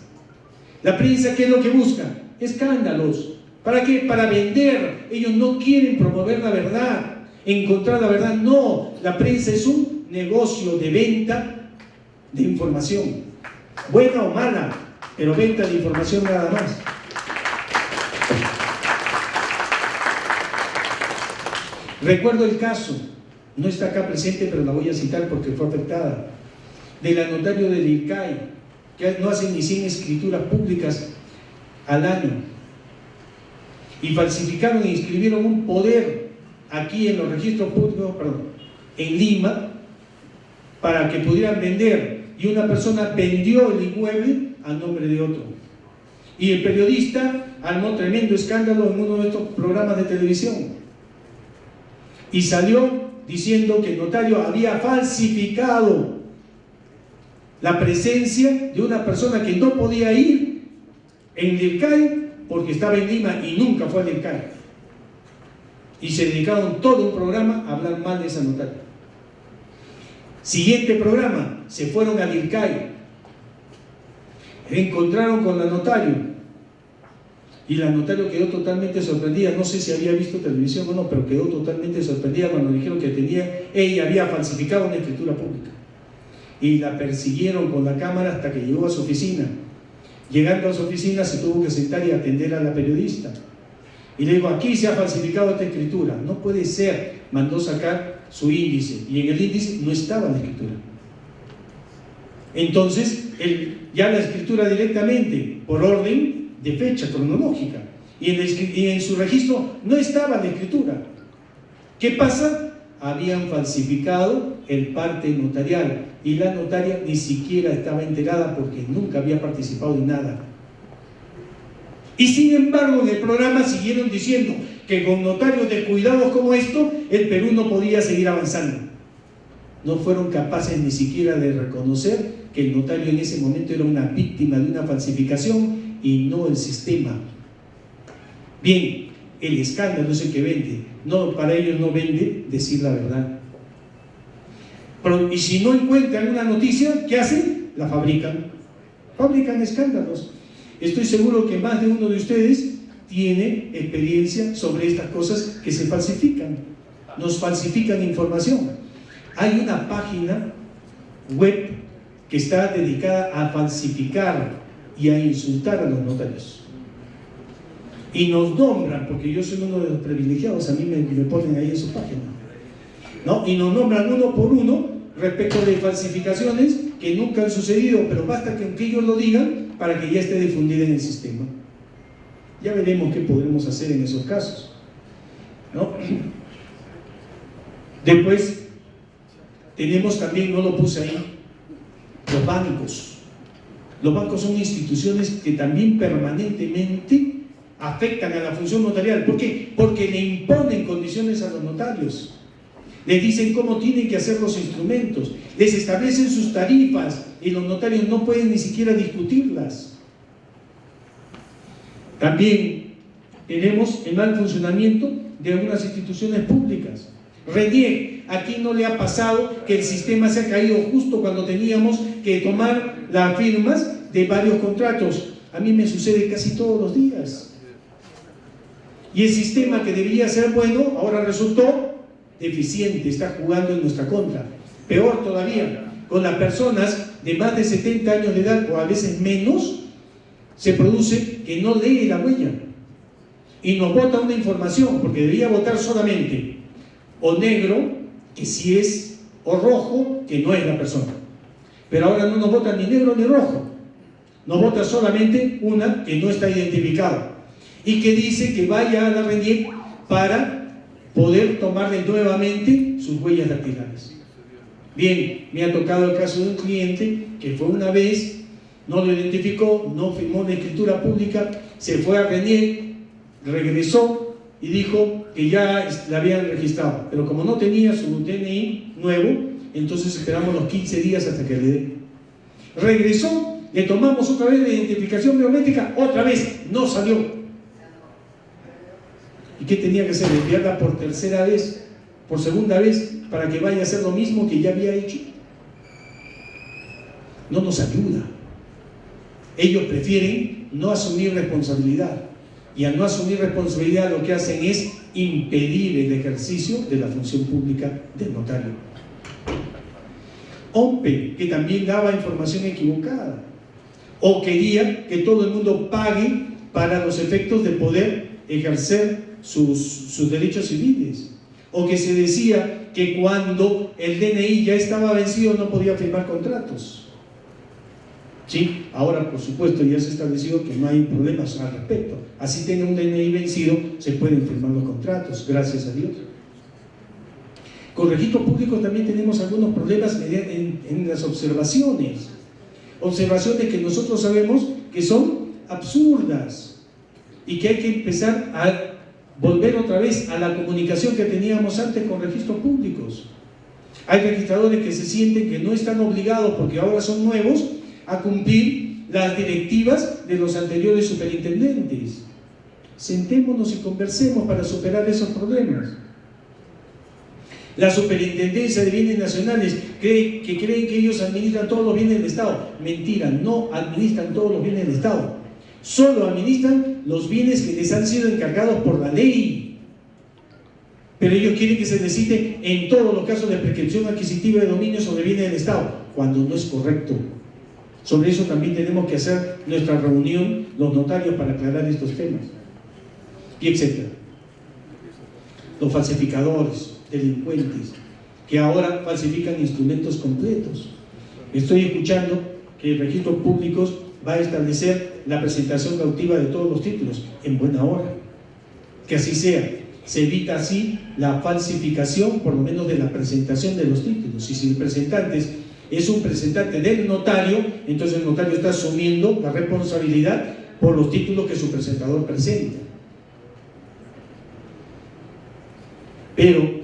¿qué es lo que busca? Escándalos. ¿Para qué? Para vender. Ellos no quieren promover la verdad, encontrar la verdad. No, la prensa es un negocio de venta de información, buena o mala, pero venta de información nada más. Recuerdo el caso, no está acá presente, pero la voy a citar porque fue afectada, del anotario del IRCAI, que no hacen ni 100 escrituras públicas al año, y falsificaron e inscribieron un poder aquí en los registros públicos, en Lima, para que pudieran vender, y una persona vendió el inmueble a nombre de otro, y el periodista armó tremendo escándalo en uno de estos programas de televisión, y salió diciendo que el notario había falsificado la presencia de una persona que no podía ir en el IRCAI porque estaba en Lima y nunca fue al IRCAI, y se dedicaron todo un programa a hablar mal de esa notaria. Siguiente programa, se fueron al IRCAI, encontraron con la notario, y la notario quedó totalmente sorprendida. No sé si había visto televisión o no, pero quedó totalmente sorprendida cuando dijeron que ella había falsificado una escritura pública, y la persiguieron con la cámara hasta que llegó a su oficina. Llegando a su oficina se tuvo que sentar y atender a la periodista, y le dijo: aquí se ha falsificado esta escritura. No puede ser. Mandó sacar su índice, y en el índice no estaba la escritura. Entonces ya la escritura directamente por orden de fecha cronológica, y en su registro no estaba la escritura. ¿Qué pasa? Habían falsificado el parte notarial, y la notaria ni siquiera estaba enterada porque nunca había participado en nada. Y sin embargo, en el programa siguieron diciendo que con notarios descuidados como esto, el Perú no podía seguir avanzando. No fueron capaces ni siquiera de reconocer que el notario en ese momento era una víctima de una falsificación y no el sistema. Bien, el escándalo es el que vende. No, para ellos no vende decir la verdad. Y si no encuentran una noticia, ¿qué hacen? La fabrican. Fabrican escándalos. Estoy seguro que más de uno de ustedes tiene experiencia sobre estas cosas que se falsifican. Nos falsifican información. Hay una página web que está dedicada a falsificar y a insultar a los notarios. Y nos nombran, porque yo soy uno de los privilegiados, a mí me ponen ahí en su página, ¿no? Y nos nombran uno por uno respecto de falsificaciones que nunca han sucedido, pero basta que ellos lo digan para que ya esté difundida en el sistema. Ya veremos qué podremos hacer en esos casos, ¿no? Después tenemos también, no lo puse ahí, los bancos. Los bancos son instituciones que también permanentemente afectan a la función notarial. ¿Por qué? Porque le imponen condiciones a los notarios, les dicen cómo tienen que hacer los instrumentos, les establecen sus tarifas, y los notarios no pueden ni siquiera discutirlas. También tenemos el mal funcionamiento de algunas instituciones públicas. RENIEC, aquí no le ha pasado que el sistema se ha caído justo cuando teníamos que tomar las firmas de varios contratos. A mí me sucede casi todos los días. Y el sistema que debería ser bueno, ahora resultó deficiente, está jugando en nuestra contra. Peor todavía, con las personas de más de 70 años de edad, o a veces menos, se produce que no lee la huella y nos bota una información, porque debería votar solamente o negro, que sí es, o rojo, que no es la persona. Pero ahora no nos vota ni negro ni rojo, nos vota solamente una que no está identificada y que dice que vaya a la RENIEC para poder tomarle nuevamente sus huellas dactilares. Bien, me ha tocado el caso de un cliente que fue una vez, no lo identificó, no firmó una escritura pública, se fue a RENIEC, regresó y dijo que ya la habían registrado, pero como no tenía su DNI nuevo, entonces esperamos los 15 días hasta que le dé. Regresó, le tomamos otra vez la identificación biométrica, otra vez, no salió. ¿Y qué tenía que hacer? Enviarla por tercera vez, por segunda vez para que vaya a hacer lo mismo que ya había hecho? No nos ayuda. Ellos prefieren no asumir responsabilidad, y al no asumir responsabilidad lo que hacen es impedir el ejercicio de la función pública del notario. OMPE, que también daba información equivocada, o quería que todo el mundo pague para los efectos de poder ejercer sus derechos civiles, o que se decía que cuando el DNI ya estaba vencido no podía firmar contratos. Sí, ahora por supuesto ya se ha establecido que no hay problemas al respecto. Así tenga un DNI vencido, se pueden firmar los contratos, gracias a Dios. Con registro público también tenemos algunos problemas en las observaciones que nosotros sabemos que son absurdas y que hay que empezar a volver otra vez a la comunicación que teníamos antes con registros públicos. Hay registradores que se sienten que no están obligados, porque ahora son nuevos, a cumplir las directivas de los anteriores superintendentes. Sentémonos y conversemos para superar esos problemas. La Superintendencia de Bienes Nacionales creen que ellos administran todos los bienes del Estado. Mentira, no administran todos los bienes del Estado. Solo administran los bienes que les han sido encargados por la ley. Pero ellos quieren que se les cite en todos los casos de prescripción adquisitiva de dominio sobre bienes del Estado, cuando no es correcto. Sobre eso también tenemos que hacer nuestra reunión, los notarios, para aclarar estos temas. Y etcétera. Los falsificadores, delincuentes, que ahora falsifican instrumentos completos. Estoy escuchando que el registro público va a establecer la presentación cautiva de todos los títulos, en buena hora. Que así sea. Se evita así la falsificación, por lo menos de la presentación de los títulos. Y si el presentante es un presentante del notario, entonces el notario está asumiendo la responsabilidad por los títulos que su presentador presenta. Pero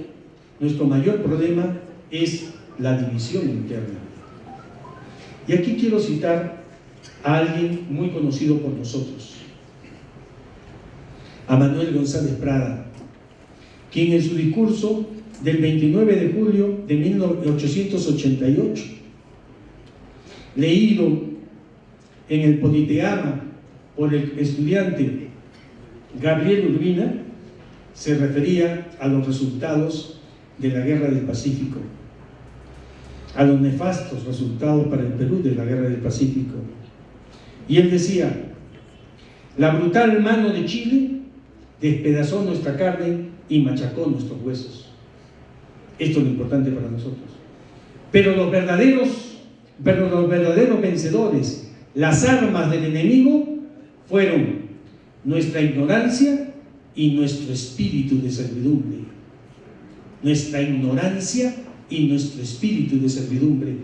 nuestro mayor problema es la división interna. Y aquí quiero citar a alguien muy conocido por nosotros, a Manuel González Prada, quien en su discurso del 29 de julio de 1888, leído en el Politeama por el estudiante Gabriel Urbina, se refería a los resultados de la Guerra del Pacífico, a los nefastos resultados para el Perú de la Guerra del Pacífico. Y él decía: la brutal mano de Chile despedazó nuestra carne y machacó nuestros huesos. Esto es lo importante para nosotros. Pero los verdaderos vencedores, las armas del enemigo, fueron nuestra ignorancia y nuestro espíritu de servidumbre. Nuestra ignorancia y nuestro espíritu de servidumbre.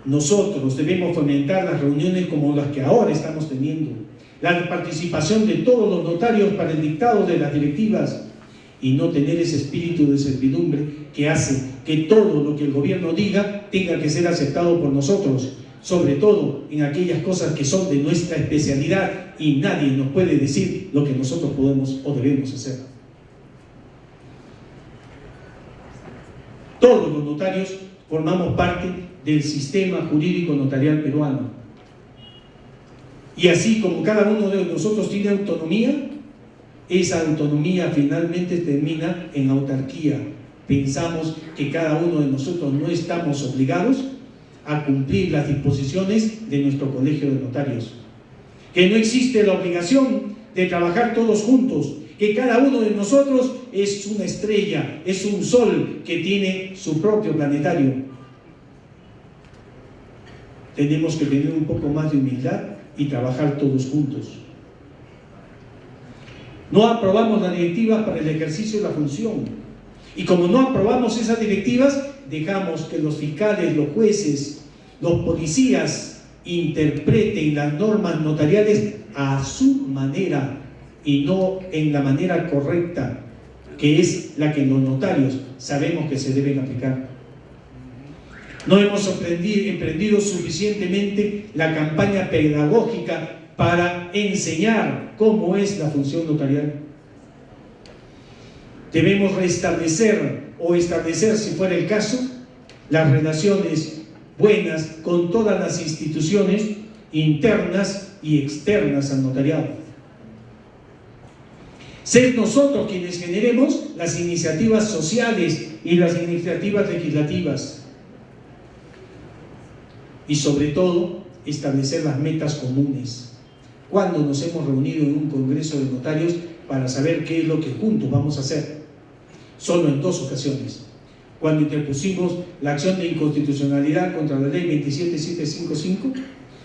Nosotros debemos fomentar las reuniones como las que ahora estamos teniendo, la participación de todos los notarios para el dictado de las directivas, y no tener ese espíritu de servidumbre que hace que todo lo que el gobierno diga tenga que ser aceptado por nosotros, sobre todo en aquellas cosas que son de nuestra especialidad y nadie nos puede decir lo que nosotros podemos o debemos hacer. Todos los notarios formamos parte del sistema jurídico notarial peruano. Y así como cada uno de nosotros tiene autonomía, esa autonomía finalmente termina en autarquía. Pensamos que cada uno de nosotros no estamos obligados a cumplir las disposiciones de nuestro colegio de notarios, que no existe la obligación de trabajar todos juntos, que cada uno de nosotros es una estrella, es un sol que tiene su propio planetario. Tenemos que tener un poco más de humildad y trabajar todos juntos. No aprobamos las directivas para el ejercicio de la función, y como no aprobamos esas directivas, dejamos que los fiscales, los jueces, los policías interpreten las normas notariales a su manera y no en la manera correcta, que es la que los notarios sabemos que se deben aplicar. No hemos emprendido suficientemente la campaña pedagógica para enseñar cómo es la función notarial. Debemos restablecer o establecer, si fuera el caso, las relaciones buenas con todas las instituciones internas y externas al notariado. Ser nosotros quienes generemos las iniciativas sociales y las iniciativas legislativas. Y sobre todo, establecer las metas comunes. ¿Cuándo nos hemos reunido en un congreso de notarios para saber qué es lo que juntos vamos a hacer? Solo en 2 ocasiones. Cuando interpusimos la acción de inconstitucionalidad contra la ley 27755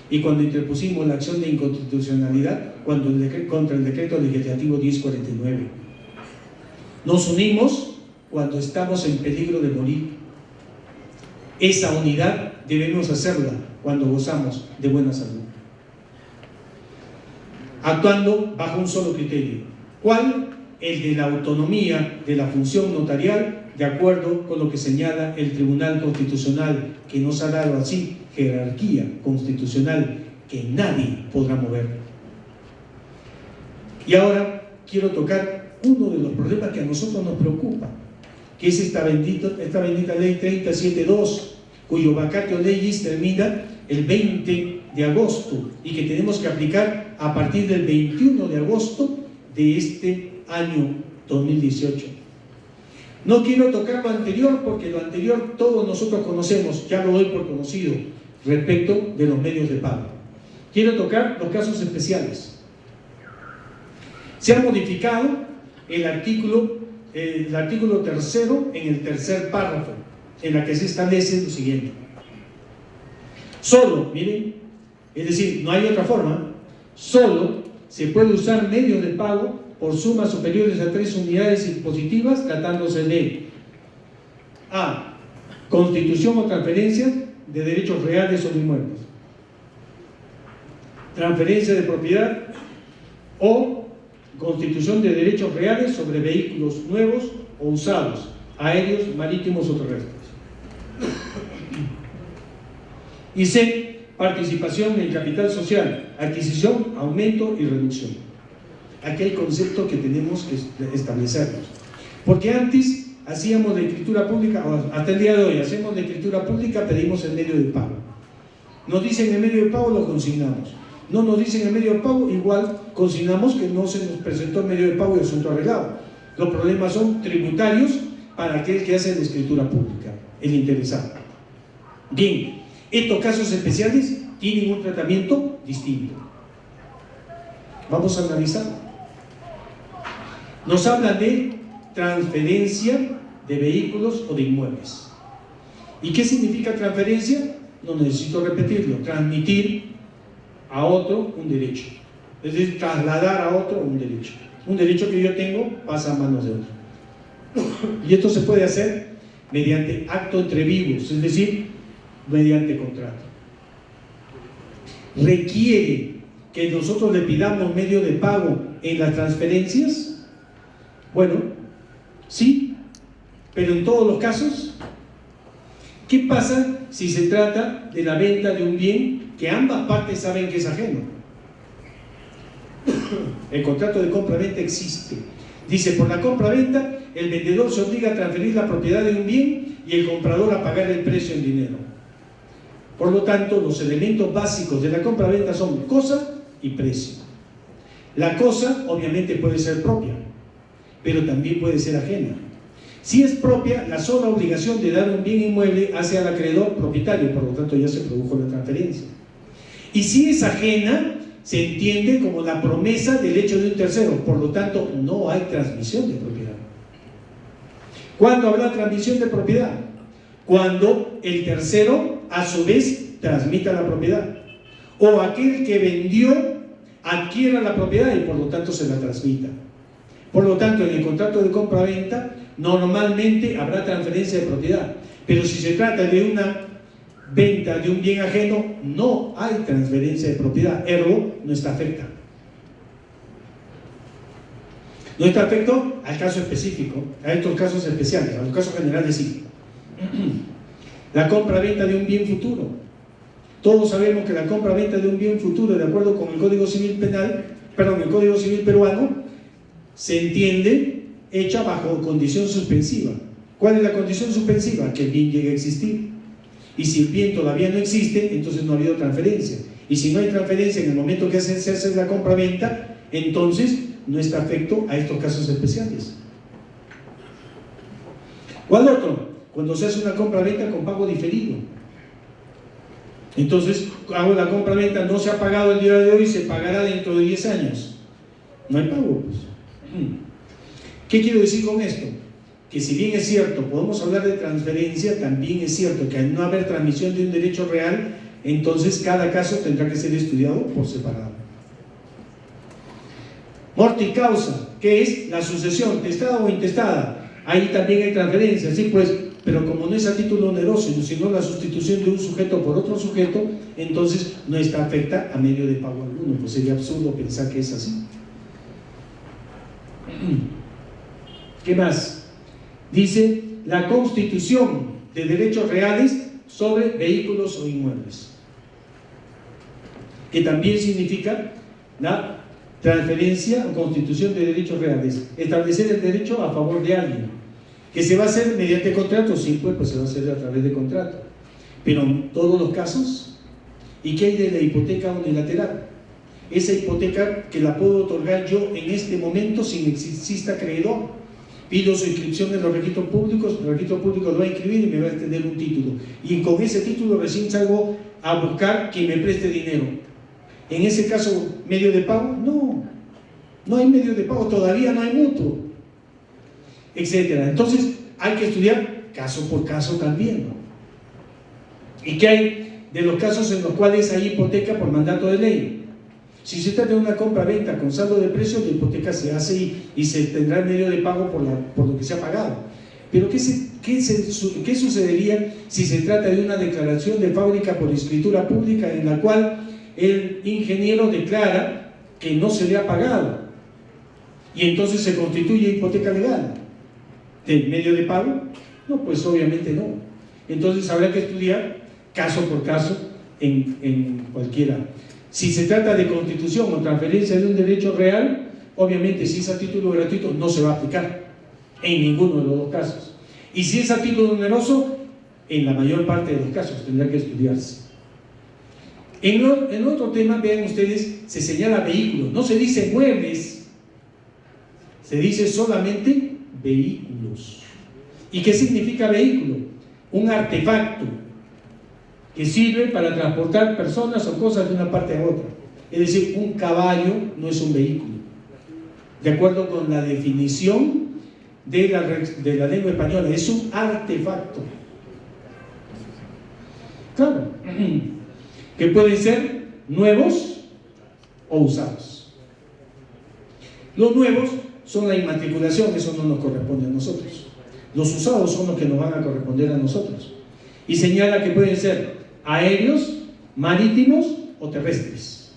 y cuando interpusimos la acción de inconstitucionalidad contra el decreto legislativo 1049. Nos unimos cuando estamos en peligro de morir. Esa unidad debemos hacerla cuando gozamos de buena salud, actuando bajo un solo criterio. ¿Cuál? El de la autonomía de la función notarial, de acuerdo con lo que señala el Tribunal Constitucional, que nos ha dado así jerarquía constitucional que nadie podrá mover. Y ahora quiero tocar uno de los problemas que a nosotros nos preocupa, que es esta bendita ley 372, cuyo vacatio legis termina el 20 de agosto y que tenemos que aplicar a partir del 21 de agosto de este año 2018. No quiero tocar lo anterior porque lo anterior todos nosotros conocemos, ya lo doy por conocido, respecto de los medios de pago. Quiero tocar los casos especiales. Se ha modificado el artículo 3º en el 3er párrafo, en la que se establece lo siguiente. Solo, miren, es decir, no hay otra forma, solo se puede usar medios de pago por sumas superiores a 3 unidades impositivas, tratándose de A. Constitución o transferencia de derechos reales o inmuebles, transferencia de propiedad o constitución de derechos reales sobre vehículos nuevos o usados, aéreos, marítimos o terrestres. Y C. Participación en capital social, adquisición, aumento y reducción. Aquí hay conceptos que tenemos que establecerlos. Porque antes hacíamos la escritura pública, hasta el día de hoy hacemos la escritura pública, pedimos el medio de pago. Nos dicen el medio de pago, lo consignamos. No nos dicen el medio de pago, igual consignamos que no se nos presentó el medio de pago y asunto arreglado. Los problemas son tributarios para aquel que hace la escritura pública, el interesado. Bien, estos casos especiales tienen un tratamiento distinto. Vamos a analizarlo. Nos habla de transferencia de vehículos o de inmuebles. ¿Y qué significa transferencia? No necesito repetirlo. Transmitir a otro un derecho. Es decir, trasladar a otro un derecho. Un derecho que yo tengo pasa a manos de otro. Y esto se puede hacer mediante acto entre vivos, es decir, mediante contrato. ¿Requiere que nosotros le pidamos medio de pago en las transferencias? Bueno, sí, pero en todos los casos. ¿Qué pasa si se trata de la venta de un bien que ambas partes saben que es ajeno? El contrato de compra-venta existe. Dice, por la compra-venta, el vendedor se obliga a transferir la propiedad de un bien y el comprador a pagar el precio en dinero. Por lo tanto, los elementos básicos de la compra-venta son cosa y precio. La cosa, obviamente, puede ser propia, pero también puede ser ajena. Si es propia, la sola obligación de dar un bien inmueble hace al acreedor propietario, por lo tanto ya se produjo la transferencia. Y si es ajena, se entiende como la promesa del hecho de un tercero, por lo tanto no hay transmisión de propiedad. ¿Cuándo habrá transmisión de propiedad? Cuando el tercero a su vez transmita la propiedad, o aquel que vendió adquiera la propiedad y por lo tanto se la transmita. Por lo tanto, en el contrato de compra-venta normalmente habrá transferencia de propiedad, pero si se trata de una venta de un bien ajeno, no hay transferencia de propiedad, ergo no está afecta. No está afecto al caso específico, a estos casos especiales, a los casos generales sí. La compra-venta de un bien futuro. Todos sabemos que la compra-venta de un bien futuro, de acuerdo con el Código Civil el Código Civil peruano, se entiende hecha bajo condición suspensiva. ¿Cuál es la condición suspensiva? Que el bien llegue a existir. Y si el bien todavía no existe, entonces no ha habido transferencia. Y si no hay transferencia en el momento que se hace la compra-venta, entonces no está afecto a estos casos especiales. ¿Cuál otro? Cuando se hace una compra-venta con pago diferido. Entonces, hago la compra-venta, no se ha pagado el día de hoy, se pagará dentro de 10 años. No hay pago, pues. ¿Qué quiero decir con esto? Que si bien es cierto, podemos hablar de transferencia, también es cierto que al no haber transmisión de un derecho real, entonces cada caso tendrá que ser estudiado por separado. Morte y causa, ¿qué es? La sucesión, testada o intestada. Ahí también hay transferencia, sí, pues, pero como no es a título oneroso, sino la sustitución de un sujeto por otro sujeto, entonces no está afecta a medio de pago alguno. Pues sería absurdo pensar que es así. ¿Qué más? Dice la constitución de derechos reales sobre vehículos o inmuebles, que también significa la transferencia o constitución de derechos reales, establecer el derecho a favor de alguien, que se va a hacer mediante contrato, sí, pues se va a hacer a través de contrato, pero en todos los casos. ¿Y qué hay de la hipoteca unilateral? Esa hipoteca que la puedo otorgar yo en este momento sin que exista acreedor. Pido su inscripción en los registros públicos, el registro público lo va a inscribir y me va a extender un título. Y con ese título recién salgo a buscar quien me preste dinero. En ese caso, ¿medio de pago? No, no hay medio de pago, todavía no hay mutuo, etcétera. Entonces, hay que estudiar caso por caso también, ¿no? ¿Y qué hay de los casos en los cuales hay hipoteca por mandato de ley? Si se trata de una compra-venta con saldo de precios, la hipoteca se hace y se tendrá el medio de pago por lo que se ha pagado. Pero ¿qué sucedería si se trata de una declaración de fábrica por escritura pública en la cual el ingeniero declara que no se le ha pagado y entonces se constituye hipoteca legal? ¿De medio de pago? No, pues obviamente no. Entonces habrá que estudiar caso por caso en cualquiera. Si se trata de constitución o transferencia de un derecho real, obviamente si es a título gratuito no se va a aplicar en ninguno de los dos casos. Y si es a título oneroso, en la mayor parte de los casos tendrá que estudiarse. En otro tema, vean ustedes, se señala vehículos, no se dice muebles, se dice solamente vehículos. ¿Y qué significa vehículo? Un artefacto que sirve para transportar personas o cosas de una parte a otra. Es decir, un caballo no es un vehículo, de acuerdo con la definición de la lengua española, es un artefacto. Claro, que pueden ser nuevos o usados. Los nuevos son la inmatriculación, eso no nos corresponde a nosotros. Los usados son los que nos van a corresponder a nosotros. Y señala que pueden ser aéreos, marítimos o terrestres.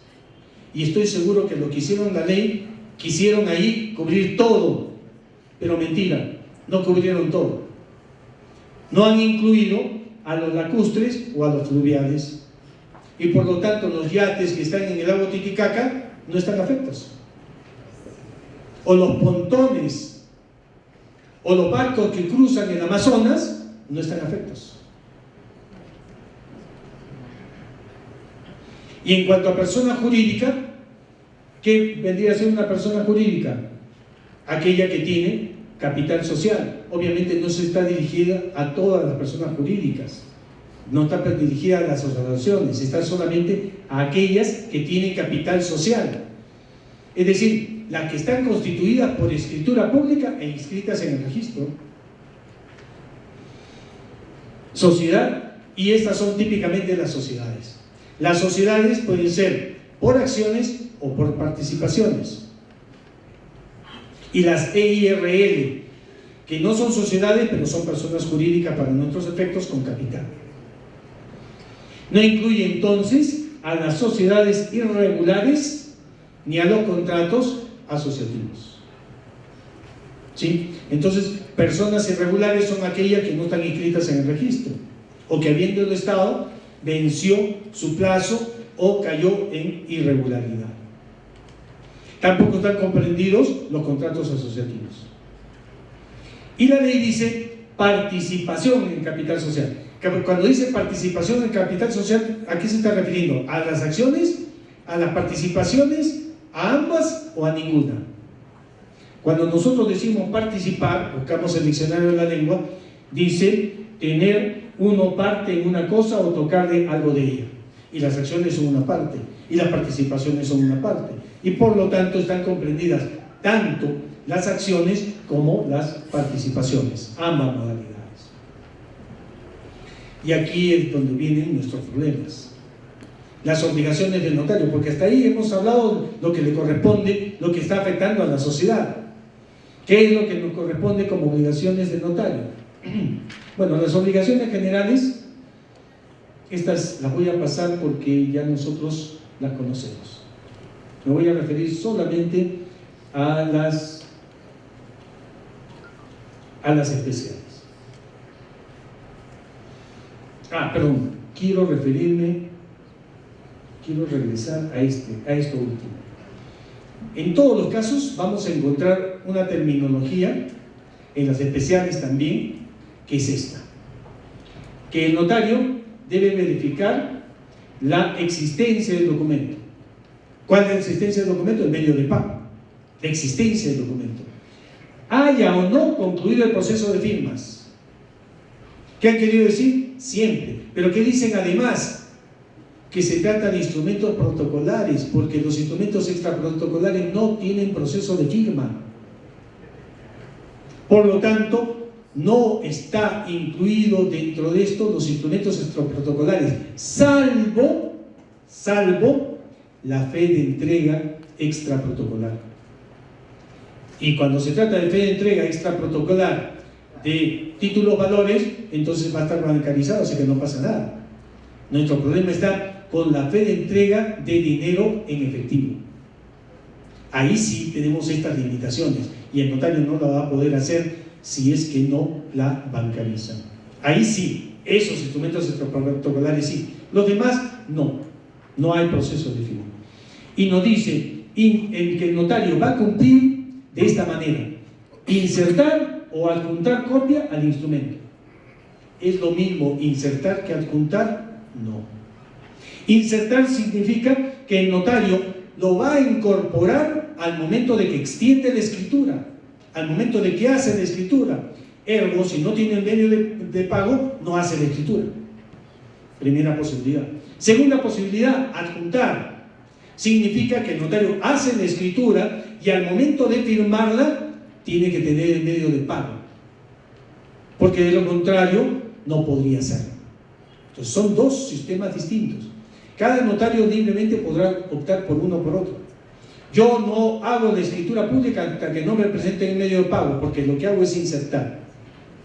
Y estoy seguro que lo que hicieron la ley, quisieron ahí cubrir todo, pero mentira, no cubrieron todo. No han incluido a los lacustres o a los fluviales. Y por lo tanto los yates que están en el lago Titicaca no están afectos. O los pontones o los barcos que cruzan el Amazonas no están afectos. Y en cuanto a persona jurídica, ¿qué vendría a ser una persona jurídica? Aquella que tiene capital social. Obviamente no se está dirigida a todas las personas jurídicas, no está dirigida a las asociaciones, está solamente a aquellas que tienen capital social. Es decir, las que están constituidas por escritura pública e inscritas en el registro. Sociedad, y estas son típicamente las sociedades. Las sociedades pueden ser por acciones o por participaciones. Y las EIRL, que no son sociedades, pero son personas jurídicas para nuestros efectos con capital. No incluye entonces a las sociedades irregulares ni a los contratos asociativos. ¿Sí? Entonces, personas irregulares son aquellas que no están inscritas en el registro o que habiendo el Estado venció su plazo o cayó en irregularidad. Tampoco están comprendidos los contratos asociativos. Y la ley dice participación en el capital social. Cuando dice participación en el capital social, ¿a qué se está refiriendo? ¿A las acciones? ¿A las participaciones? ¿A ambas o a ninguna? Cuando nosotros decimos participar, buscamos el diccionario de la lengua, dice tener uno parte en una cosa o tocarle algo de ella. Y las acciones son una parte, y las participaciones son una parte. Y por lo tanto están comprendidas tanto las acciones como las participaciones, ambas modalidades. Y aquí es donde vienen nuestros problemas. Las obligaciones del notario, porque hasta ahí hemos hablado lo que le corresponde, lo que está afectando a la sociedad. ¿Qué es lo que nos corresponde como obligaciones del notario? Bueno, las obligaciones generales, estas las voy a pasar porque ya nosotros las conocemos. Me voy a referir solamente a las especiales. Perdón, quiero regresar a esto último. En todos los casos vamos a encontrar una terminología, en las especiales también, que es esta: que el notario debe verificar la existencia del documento. ¿Cuál es la existencia del documento? El medio de pago. La existencia del documento. Haya o no concluido el proceso de firmas. ¿Qué han querido decir? Siempre. Pero ¿qué dicen además? Que se trata de instrumentos protocolares, porque los instrumentos extraprotocolares no tienen proceso de firma. Por lo tanto, no está incluido dentro de esto los instrumentos extraprotocolares, salvo la fe de entrega extraprotocolar. Y cuando se trata de fe de entrega extraprotocolar de títulos valores, entonces va a estar bancarizado, así que no pasa nada. Nuestro problema está con la fe de entrega de dinero en efectivo. Ahí sí tenemos estas limitaciones y el notario no la va a poder hacer si es que no la bancarizan. Ahí sí, esos instrumentos extraprotocolares sí. Los demás no hay proceso de firma. Y nos dice que el notario va a cumplir de esta manera: insertar o adjuntar copia al instrumento. ¿Es lo mismo insertar que adjuntar? No. Insertar significa que el notario lo va a incorporar al momento de que extiende la escritura, al momento de que hace la escritura. Ergo, si no tiene el medio de pago, no hace la escritura. Primera posibilidad. Segunda posibilidad, adjuntar. Significa que el notario hace la escritura y al momento de firmarla tiene que tener el medio de pago, porque de lo contrario no podría hacerlo. Entonces son dos sistemas distintos. Cada notario libremente podrá optar por uno o por otro. Yo no hago la escritura pública hasta que no me presenten el medio de pago, porque lo que hago es insertar.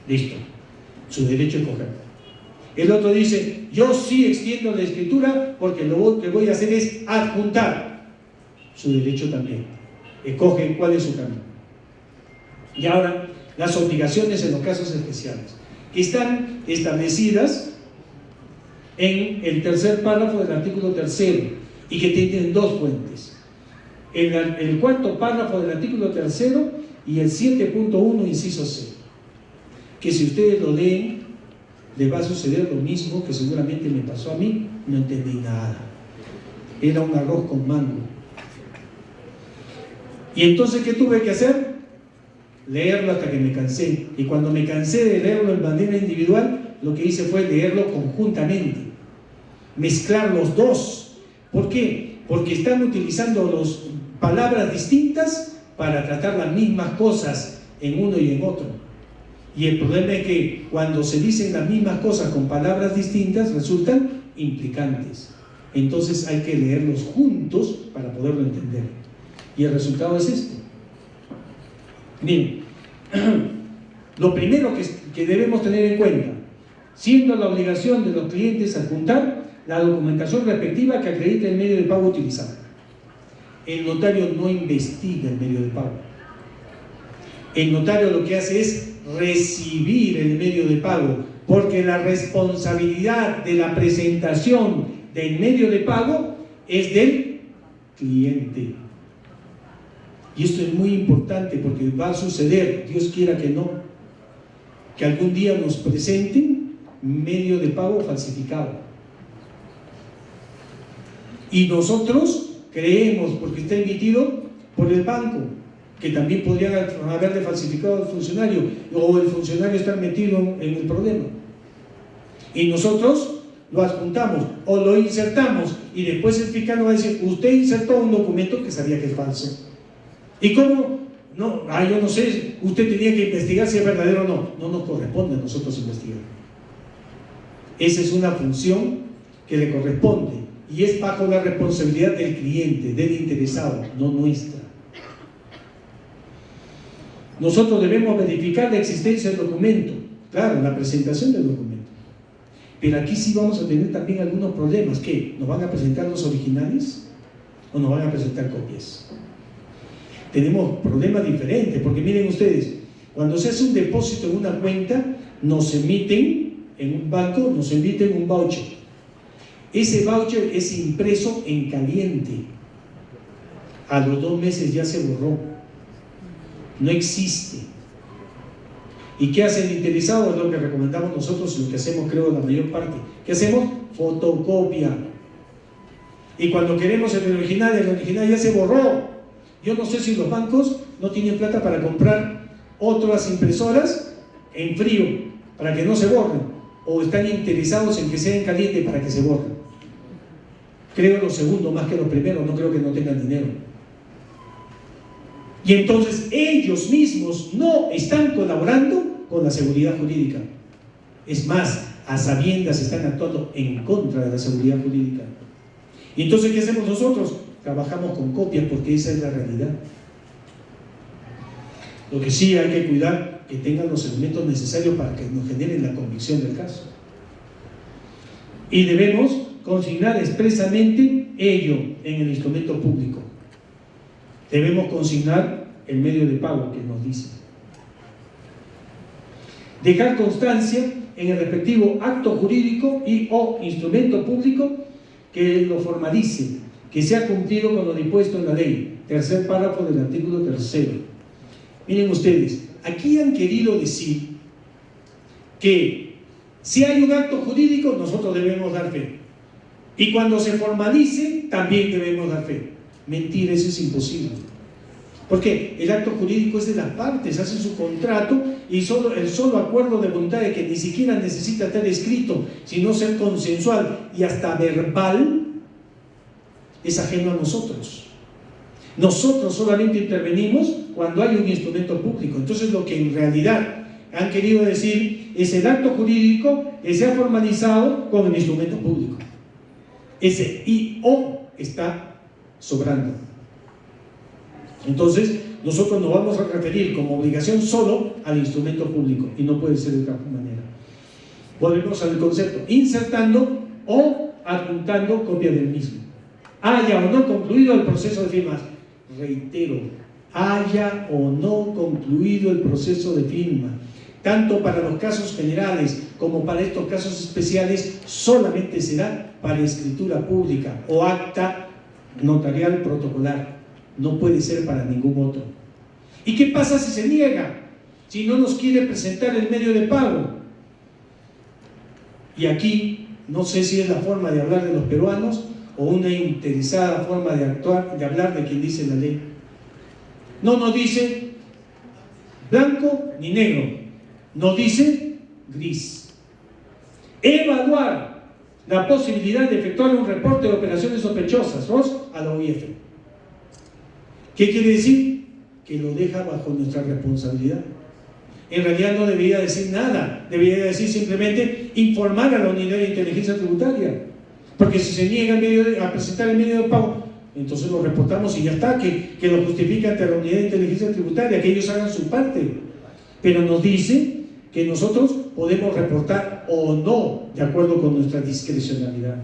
Listo, su derecho a escoger. El otro dice: yo sí extiendo la escritura porque lo que voy a hacer es adjuntar. Su derecho también. Escoge cuál es su camino. Y ahora, las obligaciones en los casos especiales, que están establecidas en el tercer párrafo del artículo 3º y que tienen dos fuentes: el cuarto párrafo del artículo 3º y el 7.1 inciso C, que si ustedes lo leen les va a suceder lo mismo que seguramente me pasó a mí. No entendí nada, era un arroz con mango. Y entonces, ¿qué tuve que hacer? Leerlo hasta que me cansé. Y cuando me cansé de leerlo de manera individual, lo que hice fue leerlo conjuntamente, mezclar los dos. ¿Por qué? Porque están utilizando palabras distintas para tratar las mismas cosas en uno y en otro. Y el problema es que cuando se dicen las mismas cosas con palabras distintas, resultan implicantes. Entonces hay que leerlos juntos para poderlo entender. Y el resultado es este. Bien, lo primero que debemos tener en cuenta, siendo la obligación de los clientes adjuntar la documentación respectiva que acredite el medio de pago utilizado. El notario no investiga el medio de pago. El notario lo que hace es recibir el medio de pago, porque la responsabilidad de la presentación del medio de pago es del cliente. Y esto es muy importante porque va a suceder, Dios quiera que no, que algún día nos presenten medio de pago falsificado. Y nosotros creemos, porque está emitido por el banco, que también podrían haberle falsificado al funcionario, o el funcionario estar metido en el problema. Y nosotros lo adjuntamos o lo insertamos, y después el fiscal nos va a decir: usted insertó un documento que sabía que es falso. ¿Y cómo? No, yo no sé, usted tenía que investigar si es verdadero o no. No nos corresponde a nosotros investigar. Esa es una función que le corresponde, y es bajo la responsabilidad del cliente, del interesado, no nuestra. Nosotros debemos verificar la existencia del documento, claro, la presentación del documento. Pero aquí sí vamos a tener también algunos problemas. ¿Qué? ¿Nos van a presentar los originales o nos van a presentar copias? Tenemos problemas diferentes, porque miren ustedes, cuando se hace un depósito en una cuenta, nos emiten en un banco, nos emiten un voucher. Ese voucher es impreso en caliente. A los 2 meses ya se borró. No existe. ¿Y qué hace el interesado? Es lo que recomendamos nosotros y lo que hacemos, creo, la mayor parte. ¿Qué hacemos? Fotocopia. Y cuando queremos el original ya se borró. Yo no sé si los bancos no tienen plata para comprar otras impresoras en frío, para que no se borren, o están interesados en que sea en caliente para que se borren. Creo lo segundo más que lo primero, no creo que no tengan dinero. Y entonces ellos mismos no están colaborando con la seguridad jurídica. Es más, a sabiendas están actuando en contra de la seguridad jurídica. Y entonces, ¿qué hacemos nosotros? Trabajamos con copias, porque esa es la realidad. Lo que sí hay que cuidar, que tengan los elementos necesarios para que nos generen la convicción del caso. Y debemos consignar expresamente ello en el instrumento público. Debemos consignar el medio de pago que nos dice. Dejar constancia en el respectivo acto jurídico y o instrumento público que lo formalice, que sea cumplido con lo dispuesto en la ley. Tercer párrafo del artículo 3. Miren ustedes, aquí han querido decir que si hay un acto jurídico, nosotros debemos dar fe. Y cuando se formalice, también debemos dar fe. Mentira, eso es imposible. Porque el acto jurídico es de las partes, hacen su contrato, y el solo acuerdo de voluntad, de que ni siquiera necesita estar escrito, sino ser consensual y hasta verbal, es ajeno a nosotros. Nosotros solamente intervenimos cuando hay un instrumento público. Entonces, lo que en realidad han querido decir es el acto jurídico que se ha formalizado con el instrumento público. Ese y o está sobrando. Entonces, nosotros nos vamos a referir como obligación solo al instrumento público, y no puede ser de otra manera. Volvemos al concepto: insertando o adjuntando copia del mismo. Haya o no concluido el proceso de firmas. Reitero, haya o no concluido el proceso de firma. Tanto para los casos generales como para estos casos especiales, solamente será para escritura pública o acta notarial protocolar. No puede ser para ningún otro. ¿Y qué pasa si se niega? Si no nos quiere presentar el medio de pago. Y aquí, no sé si es la forma de hablar de los peruanos o una interesada forma de actuar, de hablar de quien dice la ley. No nos dice blanco ni negro, nos dice gris. Evaluar la posibilidad de efectuar un reporte de operaciones sospechosas, a la OIF. ¿Qué quiere decir? Que lo deja bajo nuestra responsabilidad. En realidad no debería decir nada, debería decir simplemente informar a la unidad de inteligencia tributaria, porque si se niega a presentar el medio de pago, entonces lo reportamos y ya está, que lo justifica ante la unidad de inteligencia tributaria, que ellos hagan su parte. Pero nos dice que nosotros podemos reportar o no, de acuerdo con nuestra discrecionalidad.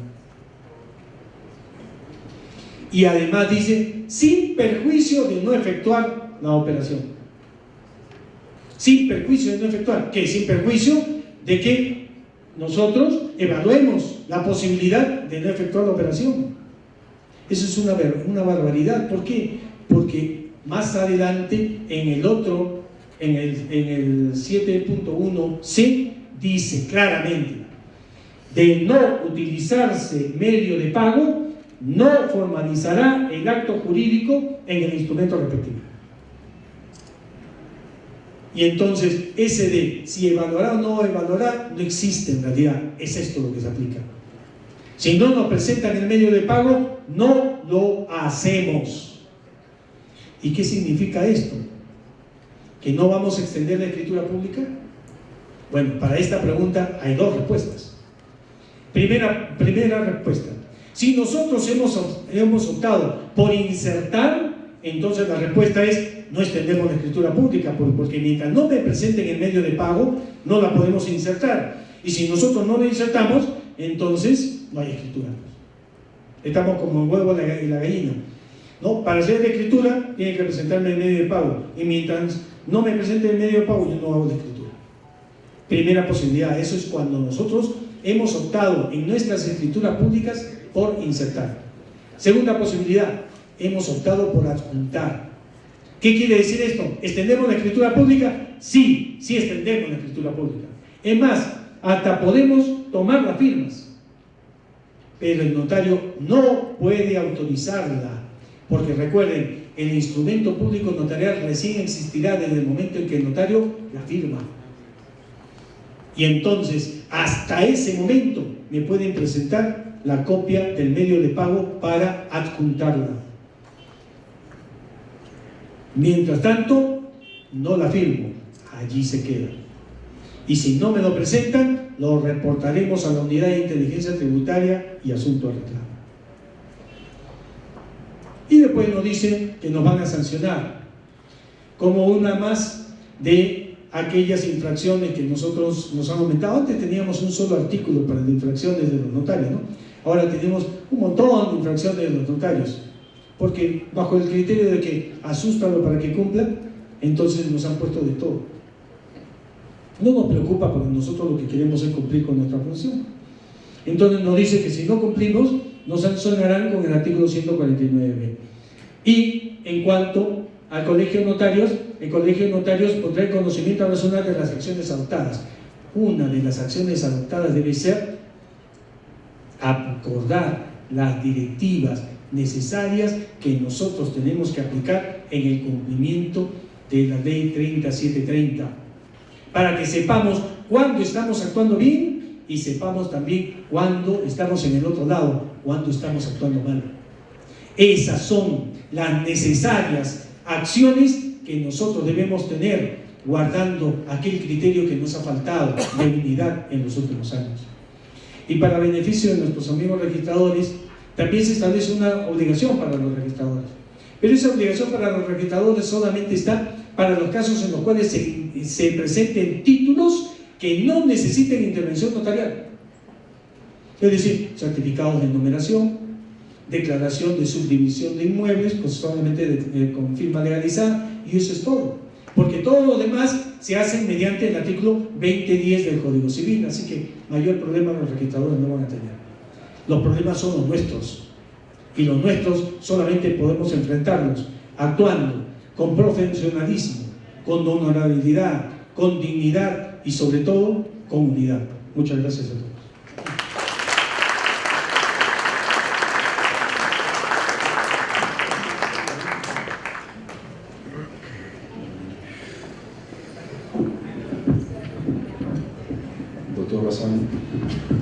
Y además dice, sin perjuicio de no efectuar la operación. Sin perjuicio de no efectuar. ¿Qué? Sin perjuicio de que nosotros evaluemos la posibilidad de no efectuar la operación. Eso es una barbaridad. ¿Por qué? Porque más adelante, en el otro en el 7.1c, dice claramente: de no utilizarse medio de pago, no formalizará el acto jurídico en el instrumento respectivo. Y entonces, ese de si evaluará o no evaluará, no existe en realidad. Es esto lo que se aplica. Si no nos presentan el medio de pago, no lo hacemos. ¿Y qué significa esto? ¿Que no vamos a extender la escritura pública? Bueno, para esta pregunta hay dos respuestas. Primera respuesta: si nosotros hemos optado por insertar, entonces la respuesta es: no extendemos la escritura pública, porque mientras no me presenten el medio de pago, no la podemos insertar. Y si nosotros no la insertamos, entonces no hay escritura. Estamos como el huevo y la gallina, ¿no? Para hacer la escritura, tiene que presentarme el medio de pago. Y mientras no me presente el medio de pago, yo no hago la escritura. Primera posibilidad, eso es cuando nosotros hemos optado en nuestras escrituras públicas por insertar. Segunda posibilidad, hemos optado por adjuntar. ¿Qué quiere decir esto? ¿Extendemos la escritura pública? Sí, sí extendemos la escritura pública. Es más, hasta podemos tomar las firmas, pero el notario no puede autorizarla, porque recuerden, el instrumento público notarial recién existirá desde el momento en que el notario la firma. Y entonces, hasta ese momento, me pueden presentar la copia del medio de pago para adjuntarla. Mientras tanto, no la firmo, allí se queda. Y si no me lo presentan, lo reportaremos a la Unidad de Inteligencia Tributaria y Asunto de Reclamo. Y después nos dicen que nos van a sancionar, como una más de aquellas infracciones que nosotros nos han aumentado. Antes teníamos un solo artículo para las infracciones de los notarios, ¿no? Ahora tenemos un montón de infracciones de los notarios, porque bajo el criterio de que asústalo para que cumpla, entonces nos han puesto de todo. No nos preocupa, porque nosotros lo que queremos es cumplir con nuestra función. Entonces nos dice que si no cumplimos, nos sancionarán con el artículo 149b. Y en cuanto al Colegio de Notarios, el Colegio de Notarios pondrá el conocimiento razonable de las acciones adoptadas. Una de las acciones adoptadas debe ser acordar las directivas necesarias que nosotros tenemos que aplicar en el cumplimiento de la ley 3730, para que sepamos cuándo estamos actuando bien y sepamos también cuándo estamos en el otro lado, cuándo estamos actuando mal. Esas son las necesarias acciones que nosotros debemos tener, guardando aquel criterio que nos ha faltado de unidad en los últimos años. Y para beneficio de nuestros amigos registradores, también se establece una obligación para los registradores. Pero esa obligación para los registradores solamente está para los casos en los cuales se presenten títulos que no necesiten intervención notarial. Es decir, certificados de numeración, declaración de subdivisión de inmuebles, pues solamente con firma legalizada, y eso es todo. Porque todo lo demás se hace mediante el artículo 2010 del Código Civil, así que mayor problema los registradores no van a tener. Los problemas son los nuestros, y los nuestros solamente podemos enfrentarlos actuando con profesionalismo, con honorabilidad, con dignidad y sobre todo con unidad. Muchas gracias a todos.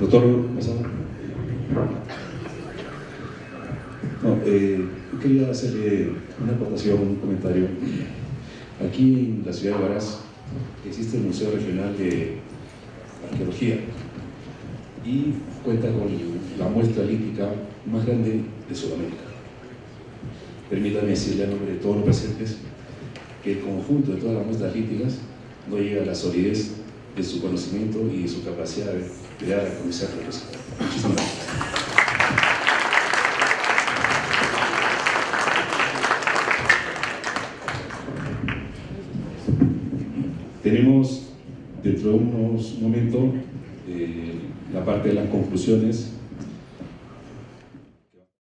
Doctor Bazán. No, quería hacerle una aportación, un comentario. Aquí en la ciudad de Huaraz existe el Museo Regional de Arqueología y cuenta con la muestra lítica más grande de Sudamérica. Permítame decirle a nombre de todos los presentes que el conjunto de todas las muestras líticas no llega a la solidez de su conocimiento y de su capacidad de crear la Comisión de Recursos. Muchísimas gracias. Tenemos dentro de unos momentos la parte de las conclusiones